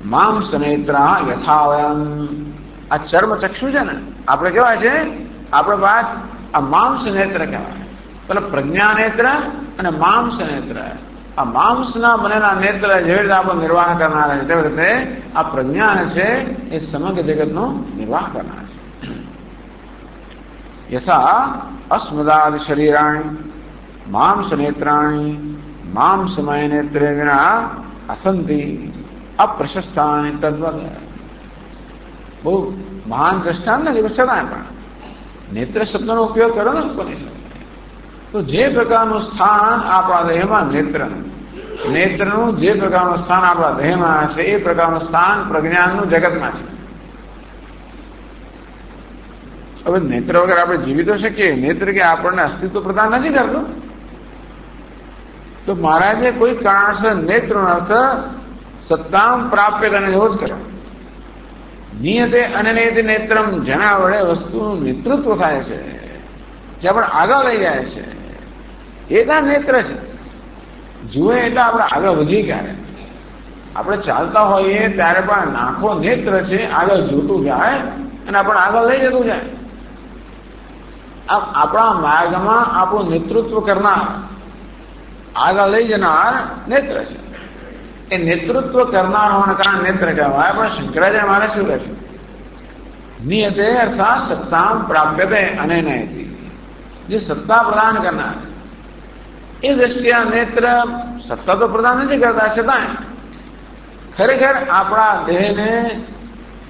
માંસ નેત્ર યથાવયમ. આ ચર્મ ચક્ષુ છે ને આપણે કહેવાય છે, આપણે વાત આ માંસ નેત્ર કહેવાય. પેલા પ્રજ્ઞા નેત્ર અને માંસ નેત્ર. આ માંસના બનેલા નેત્ર જેવી રીતે આપણો નિર્વાહ કરનાર છે તેવી રીતે આ પ્રજ્ઞા છે એ સમગ્ર જગતનો નિર્વાહ કરનાર છે. યથા અસ્મદાદિ શરીરાણી માંસ નેત્રાણી માંસમય નેત્રે વિના અસંતિ અપ્રશસ્તાની તદ્વત. બહુ મહાન દ્રષ્ટાંત નથી છતાં પણ નેત્ર શબ્દનો ઉપયોગ કરો ને ઉપનિષદ. તો જે પ્રકારનું સ્થાન આપણા દેહમાં નેત્રનું જે પ્રકારનું સ્થાન આપણા દેહમાં છે એ પ્રકારનું સ્થાન પ્રજ્ઞાનનું જગતમાં છે. હવે નેત્ર વગર આપણે જીવી તો શકીએ. નેત્ર કે આપણને અસ્તિત્વ પ્રદાન નથી કરતો. તો મહારાજે કોઈ કારણસર નેત્રનો અર્થ સત્તામ પ્રાપ્ય અને એવો જ કર્યો. નિયતે અનનેતિ નેત્રમ. જેના વડે વસ્તુનું નેતૃત્વ થાય છે, જે આપણે આગળ લઈ જાય છે એ ત્યાં નેત્ર છે. જુએ એટલે આપણે આગળ વધી ક્યારે આપણે ચાલતા હોઈએ ત્યારે પણ નાખો નેત્ર છે, આગળ જોતું જાય અને આપણે આગળ લઈ જતું જાય. આપણા માર્ગમાં આપણું નેતૃત્વ કરનાર, આગળ લઈ જનાર નેત્ર છે. એ નેતૃત્વ કરનાર હોવાના કારણે નેત્ર કહેવાય. પણ શંકરાચાર્ય મારે શું કહે છે? નિયતે અર્થાત સત્તામ પ્રાપ્યતે અને નયતી. જે સત્તા પ્રદાન કરનાર એ દ્રષ્ટિએ નેત્ર સત્તા તો પ્રદાન નથી કરતા, છતાં ખરેખર આપણા દેહને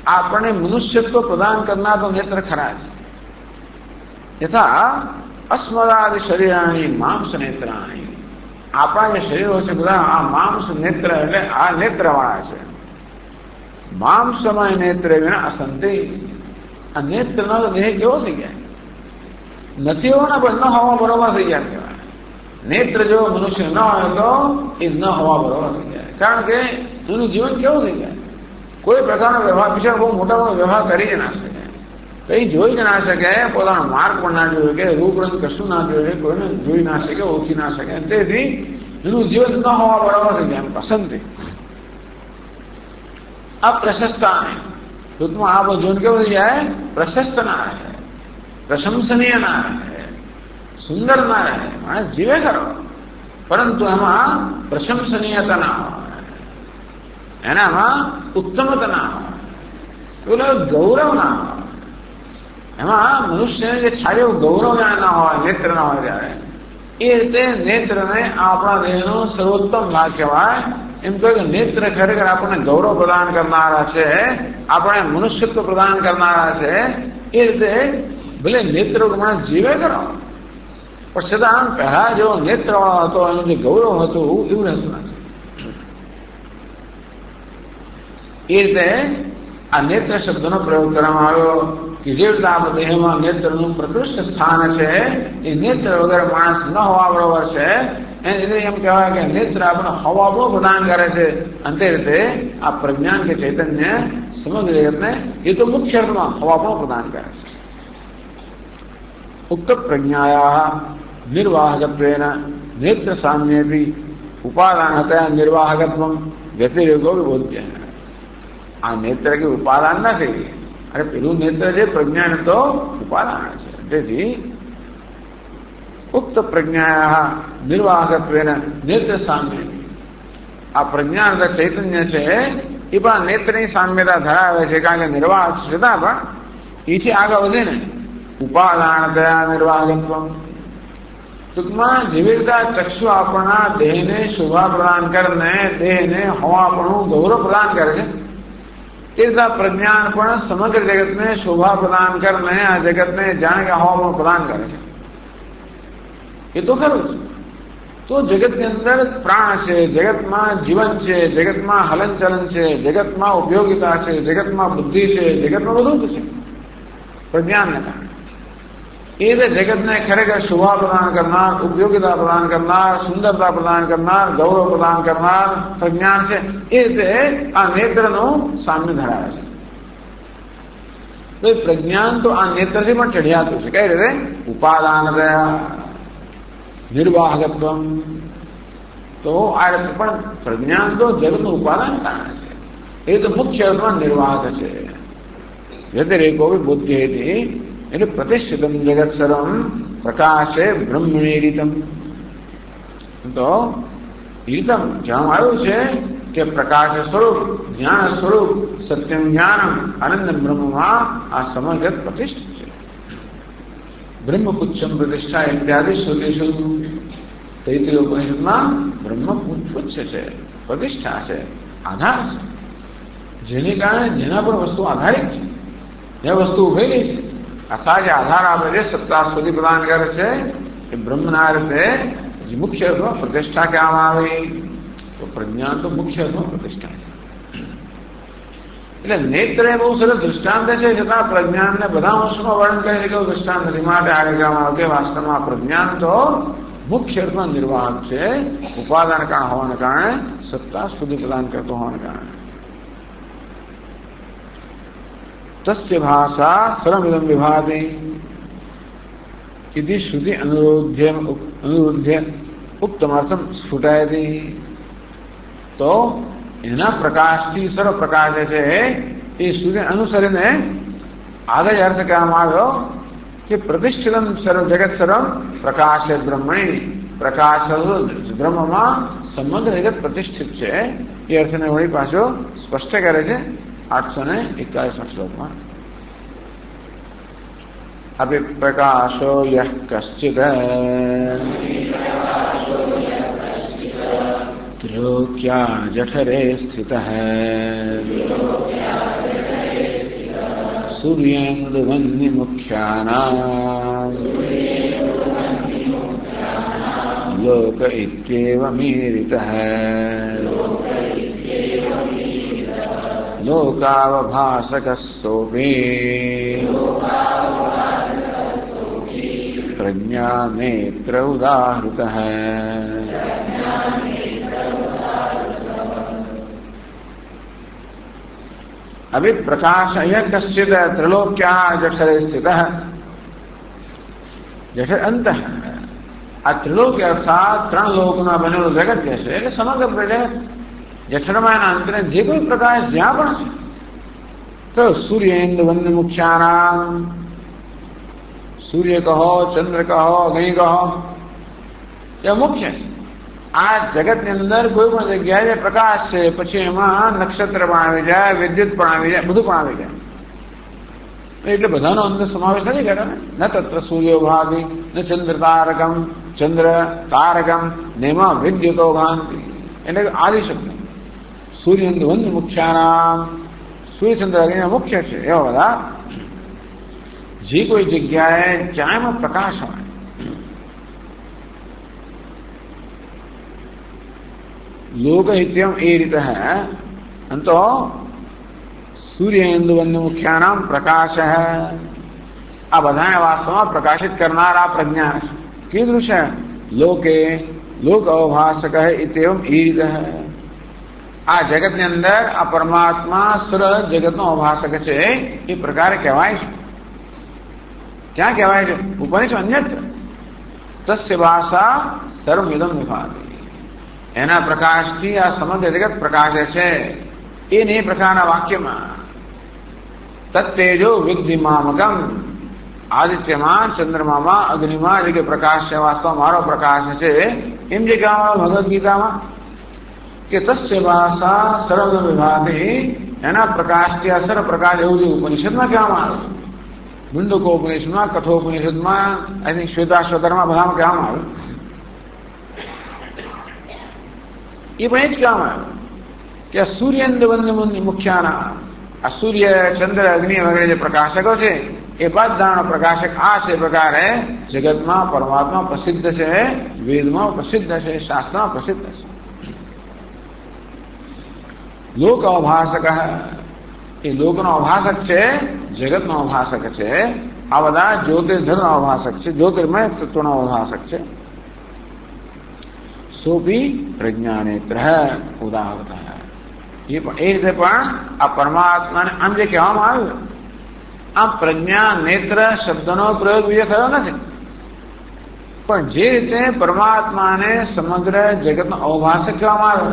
આપણે મનુષ્યત્વ પ્રદાન કરનાર તો નેત્ર ખરા છે. યથા અસ્મદાદિ શરીરાણી માંસ નેત્રાણી. આપણા જે શરીરો છે બધા આ માંસ નેત્ર એટલે આ નેત્રવાળા છે. માંસમય નેત્ર વિના અસંતિ. આ નેત્રનો દેહ કેવો થઈ ગયા નથી હોવાના પણ ન હોવા બરોબર થઈ ગયા કહેવાય. નેત્ર જેવો મનુષ્ય ન હોય તો એ ન હોવા બરોબર થઈ જાય. કારણ કે એનું જીવન કેવું થઈ જાય, કોઈ પ્રકારનો વ્યવહાર બિચારો બહુ મોટા મોટો વ્યવહાર કરી જ ના શકે, કઈ જોઈ જ ના શકે, પોતાનો માર્ગ પણ ના જોઈ શકે, રૂપ રંગ કશું ના જોઈ શકે, કોઈને જોઈ ના શકે, ઓળખી ના શકે. તેથી એનું જીવન ન હોવા બરાબર થઈ જાય, એમ પસંદ થઈ. અપ્રશસ્તા નહીં. ટૂંકમાં આ બધું કેવું થઈ જાય? પ્રશસ્ત ના રહે, પ્રશંસનીય ના રહે, સુંદર ના રહે. માણસ જીવે ખરો, પરંતુ એમાં પ્રશંસનીયતા ના હોય, એનામાં ઉત્તમતા ના હોય, એવું ગૌરવ ના હોય. એમાં મનુષ્યને જે સારી એવું ગૌરવ ના હોય, નેત્ર ના હોય ત્યારે એ રીતે નેત્રને આપણા દેહનો સર્વોત્તમ ભાગ કહેવાય. એમ કહે કે નેત્ર ખરેખર આપણને ગૌરવ પ્રદાન કરનારા છે, આપણે મનુષ્યત્વ પ્રદાન કરનારા છે. એ રીતે ભલે નેત્ર માણસ જીવે કરો, પણ છતાં પહેલા જેવો નેત્ર વાળો હતો, એનું જે ગૌરવ હતું એવું રહેતું નથી. એ રીતે આ નેત્ર શબ્દનો પ્રયોગ કરવામાં આવ્યો કે જે રીતે આપણા દેહમાં નેત્રનું પ્રકૃષ્ટ સ્થાન છે, એ નેત્ર વગર માણસ ન હોવા બરોબર છે. એને એમ કહેવાય કે નેત્ર આપણને હવાપણું પ્રદાન કરે છે. અને તે રીતે આ પ્રજ્ઞાન કે ચૈતન્ય સમગ્ર જગતને એ તો મુખ્ય અર્થમાં હવાપણું પ્રદાન કરે છે. ઉક્ત પ્રજ્ઞાયા નિર્વાહકત્વેન નેત્ર સામ્યેપી ઉપાદાનતયા નિર્વાહકત્વમ વ્યતિરેકો વિબોધ્ય. આ નેત્ર કે ઉપાદાન નથી, અરે પેલું નેત્ર છે પ્રજ્ઞાન તો ઉપાદાન છે. તેથી ઉક્ત પ્રજ્ઞાયા નિર્વાહકત્વેન નેત્ર સામ્ય, આ પ્રજ્ઞાન ચૈતન્ય છે એ પણ નેત્રની સામ્યતા ધરાવે છે, કારણ કે નિર્વાહ છતાં પણ એથી આગળ વધે ને ઉપાદાનતયા નિર્વાહકત્વ. ટૂંકમાં જેવી રીતે ચક્ષુ આપણા દેહને શોભા પ્રદાન કરીને, દેહને હવાપણું ગૌરવ પ્રદાન કરે છે, તે રીતે પ્રજ્ઞાન પણ સમગ્ર જગતને શોભા પ્રદાન કરીને આ જગતને જાણે કે હવાપણું પ્રદાન કરે છે. એ તો ખરું છે. તો જગતની અંદર પ્રાણ છે, જગતમાં જીવન છે, જગતમાં હલનચલન છે, જગતમાં ઉપયોગિતા છે, જગતમાં બુદ્ધિ છે, જગતમાં બધું જ છે પ્રજ્ઞાનને કારણે. એ રીતે જગતને ખરેખર શોભા પ્રદાન કરનાર, ઉપયોગિતા પ્રદાન કરનાર, સુંદરતા પ્રદાન કરનાર, ગૌરવ પ્રદાન કરનાર પ્રજ્ઞાન છે. એ રીતે આ નેત્રનું સામ્ય ધરાવે છે. તો પ્રજ્ઞાન તો આ નેત્રથી પણ ચઢિયાતું છે. કઈ રીતે? ઉપાદાન નિર્વાહકત્વ. તો આ રીતે પણ પ્રજ્ઞાન તો જગતનું ઉપાદાન કારણ છે, એ તો મુખ્ય અર્થમાં નિર્વાહક છે. વ્યતિરેકો બુદ્ધિ એટલે પ્રતિષ્ઠિતમ જગત સર્વમ પ્રકાશે બ્રહ્મણીરિતમ. તો ઈતમ કહેવામાં આવ્યું છે કે પ્રકાશ સ્વરૂપ, જ્ઞાન સ્વરૂપ, સત્યમ જ્ઞાનમ, આનંદ બ્રહ્મમાં આ સમગ્ર પ્રતિષ્ઠિત છે. બ્રહ્મપુચ્છમ પ્રતિષ્ઠા ઇત્યાદિ શ્રુતિષુ. તૈત્રીય ઉપનિષદમાં બ્રહ્મપુચ્છ છે, પ્રતિષ્ઠા છે, આધાર છે, જેને કારણે જેના પર વસ્તુ આધારિત છે, જે વસ્તુ ઉભેલી છે. આ જે આધાર આપણે જે સત્તા સુધી પ્રદાન કરે છે એ બ્રહ્મના રીતે મુખ્ય અર્થમાં પ્રતિષ્ઠા કહેવામાં આવી. તો પ્રજ્ઞાન તો મુખ્ય અર્થમાં પ્રતિષ્ઠા છે. એટલે નેત્ર એ બહુ સરસ દૃષ્ટાંત છે, છતાં પ્રજ્ઞાનને બધા અંશમાં વર્ણન કરે છે કે દૃષ્ટાંત નથી. માટે આગળ કહેવામાં આવે કે વાસ્તવમાં પ્રજ્ઞાન તો મુખ્ય અર્થમાં નિર્વાહક છે, ઉપાદાન કારણ હોવાને કારણે, સત્તા સુધી પ્રદાન કરતો હોવાને કારણે. તસ્ય ભાષા સર્વમિદં વિભાતિ इति श्रुति अनुरुद्ध उक्तमर्थम स्फुटयति. तो એના પ્રકાશથી સર્વ પ્રકાશ છે એ શ્રુતિ અનુસરીને આગળ અર્થ કહેવામાં આવ્યો કે પ્રતિષ્ઠિતમ સર્વ જગત સર્વ પ્રકાશ બ્રહ્મણી. પ્રકાશ બ્રહ્મમાં સમગ્ર જગત પ્રતિષ્ઠિત છે. એ અર્થને વળી પાછો સ્પષ્ટ કરે છે 841 શ્લોકમાં. અભિપ્રકાશો યઃ કશ્ચિદ ત્રિલોક્યા જઠરે સ્થિતઃ સૂર્યેન્દુવન્નિમુખ્યાનાં લોક ઇત્યેવમીરિતઃ लोकावभासकः सोऽपि प्रज्ञानेत्र उदाहृतः. अभी प्रकाश कश्चित् त्रिलोक्या जठरे स्थितः. जठर अंत है, આ ત્રિલોકી અર્થાત 3 લોકના બનેલું જગત કે છે એટલે સમગ્ર જગત જઠરમાના અંતરે જે કોઈ પ્રકાશ જ્યાં પણ છે તો સૂર્યેન્દ્ર વન્ય મુખ્યાનામ સૂર્ય કહો ચંદ્ર કહો અગ્નિ કહો એ મુખ્ય છે. આ જગતની અંદર કોઈ પણ જગ્યાએ પ્રકાશ છે પછી એમાં નક્ષત્ર પણ આવી જાય, વિદ્યુત પણ આવી જાય, બધું પણ આવી જાય એટલે બધાનો અંદર સમાવેશ નથી કર્યો ને. તત્ર સૂર્યો ભાતિ ન ચંદ્ર તારકમ ચંદ્ર તારકમ નેમાં વિદ્યુતો ભાંતિ એટલે આદિ શબ્દ સૂર્યેન્દ્ર વન્ય મુખ્યાનામ સૂર્યચંદ્ર અગ્નિ મુખ્ય છે. એવા બધા જે કોઈ જગ્યાએ જ્યાં પ્રકાશ હોય लोकहित्यम ए रीते है तो सूर्येन्दु वन्य मुख्यानाम प्रकाश है. आ बधाने वास्तव में प्रकाशित करनारा प्रज्ञा कीदृश है लोके लोक अवभाषक है इतम ए रीते है. आ जगत ने अंदर आ परमात्मा सर जगत नो अवभाषक है ये प्रकार कहवाय छे. क्या कहवाय छे? उपनिषद अन्यत्र तस्य भाषा सर्वमिदं विभाति एना प्रकाश थी आ समग्र जगत प्रकाशे छे. एने प्रकारना वाक्यमां तत्तेजो विद्धिमामकम आदित्यमां चंद्रमामां अग्निमां जे प्रकाश छे वास्तव मारो प्रकाश छे एम जे कहेवामां भगवद गीतामां के तस्य भाषा सर्व विभाति एना प्रकाश थी आ सर्व प्रकाश एवुं जे उपनिषदमां कहेवामां आवे मुंडकोपनिषदमां कठोपनिषदमां आई थिंक श्वेताश्वतरमां बधामां कहेवामां आवे ये पण ज कहेवामां आवे कि सूर्येन्द्र वन्य मुख्याना आ सूर्य चंद्र अग्नि वगैरह जो प्रकाशको छे ए बधानो प्रकाशक आ छे प्रकारे जगतमां परमात्मा प्रसिद्ध छे, वेदमां प्रसिद्ध छे, शास्त्रमां प्रसिद्ध छे. लोक अवभाषक है ए लोकनो अवभाषक छे, जगतनो अवभाषक छे. आ बधा ज्योतिर्धरनो अवभाषक छे, ज्योतिर्मय तत्वनो अवभाषक छे. सोपी प्रज्ञानेत्र है उदाहरण है. ये रीते आ परमात्मा ने आम जे कहेवामां आव्युं आ प्रज्ञा नेत्र शब्दनो प्रयोग बीजे थयो नथी पण जे रीते परमात्मा ने समग्र जगतनो अवभाषक कहेवामां आव्यो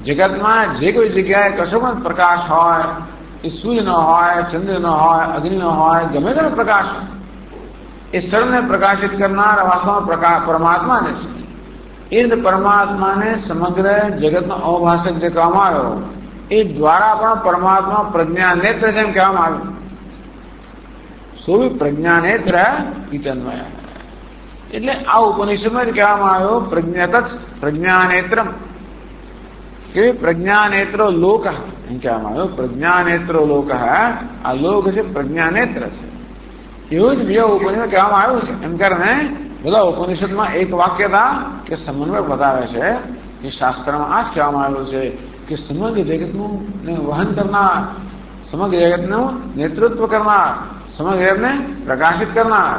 जगतमां जे कोई जग्याए कशो पण प्रकाश होय ए सूर्यनो होय चंद्रनो होय अग्निनो होय गमे तेनो प्रकाश ए सर्वने प्रकाशित करनार वास्तवमां प्रकाश परमात्मा ने छे. એ પરમાત્મા ને સમગ્ર જગતનો અવભાષક જે કહેવામાં આવ્યો એ દ્વારા પણ પરમાત્મા પ્રજ્ઞા નેત્ર જેમ કહેવામાં આવ્યું સોવી પ્રજ્ઞા નેત્ર ઇતન્મય એટલે આ ઉપનિષદમાં જ કહેવામાં આવ્યો પ્રજ્ઞા નેત્રમ કે પ્રજ્ઞા નેત્રો લોક એમ કહેવામાં આવ્યો પ્રજ્ઞા નેત્રો લોક આ લોક છે પ્રજ્ઞા નેત્ર છે એવું જ બીજા ઉપનિષદ કહેવામાં આવ્યું છે. એમ કરીને બધા ઉપનિષદમાં એક વાક્ય था કે સમન્વય બતાવે છે કે શાસ્ત્રમાં આ જ કહેવામાં આવ્યું છે કે સમગ્ર જગતનું વહન કરનાર, સમગ્ર જગતનું નેતૃત્વ કરનાર, સમગ્ર જગતને પ્રકાશિત કરનાર,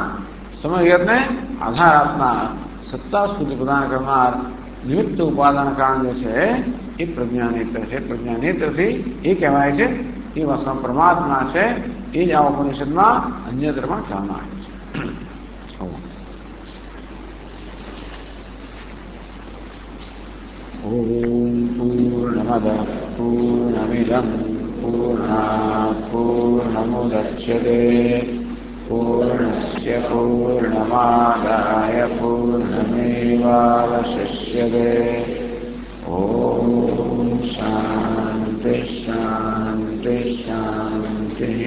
સમગ્ર જગતને આધાર આપનાર, સત્તા સ્ફૂર્તિ પ્રદાન કરનાર નિમિત્ત ઉપાદાન કારણ જે છે એ પ્રજ્ઞાનેત્ર છે. પ્રજ્ઞાનેત્રથી એ કહેવાય છે એ વાસ્તવમાં પરમાત્મા છે. એ જ આ ઉપનિષદમાં અન્યત્ર પણ કહેવામાં આવે છે. ओम पूर्णमदः पूर्णमिदं पूर्णात् पूर्णमुदच्यते पूर्णस्य पूर्णमादाय पूर्णमेवावशिष्यते. ओम शान्ति शान्ति शान्तिः.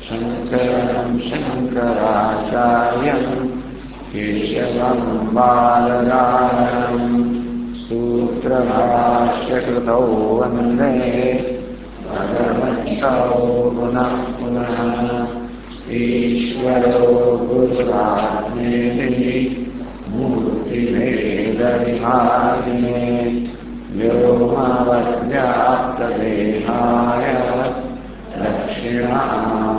शङ्करं शङ्कराचार्यं केशवं बादरायणम् सूत्रभाष्यकृतौ वन्दे भगवन्तौ पुनः पुनः. ईश्वरो गुरुरात्मेति मूर्तिभेदविभागिने व्योमवद्व्याप्तदेहाय दक्षिणामूर्तये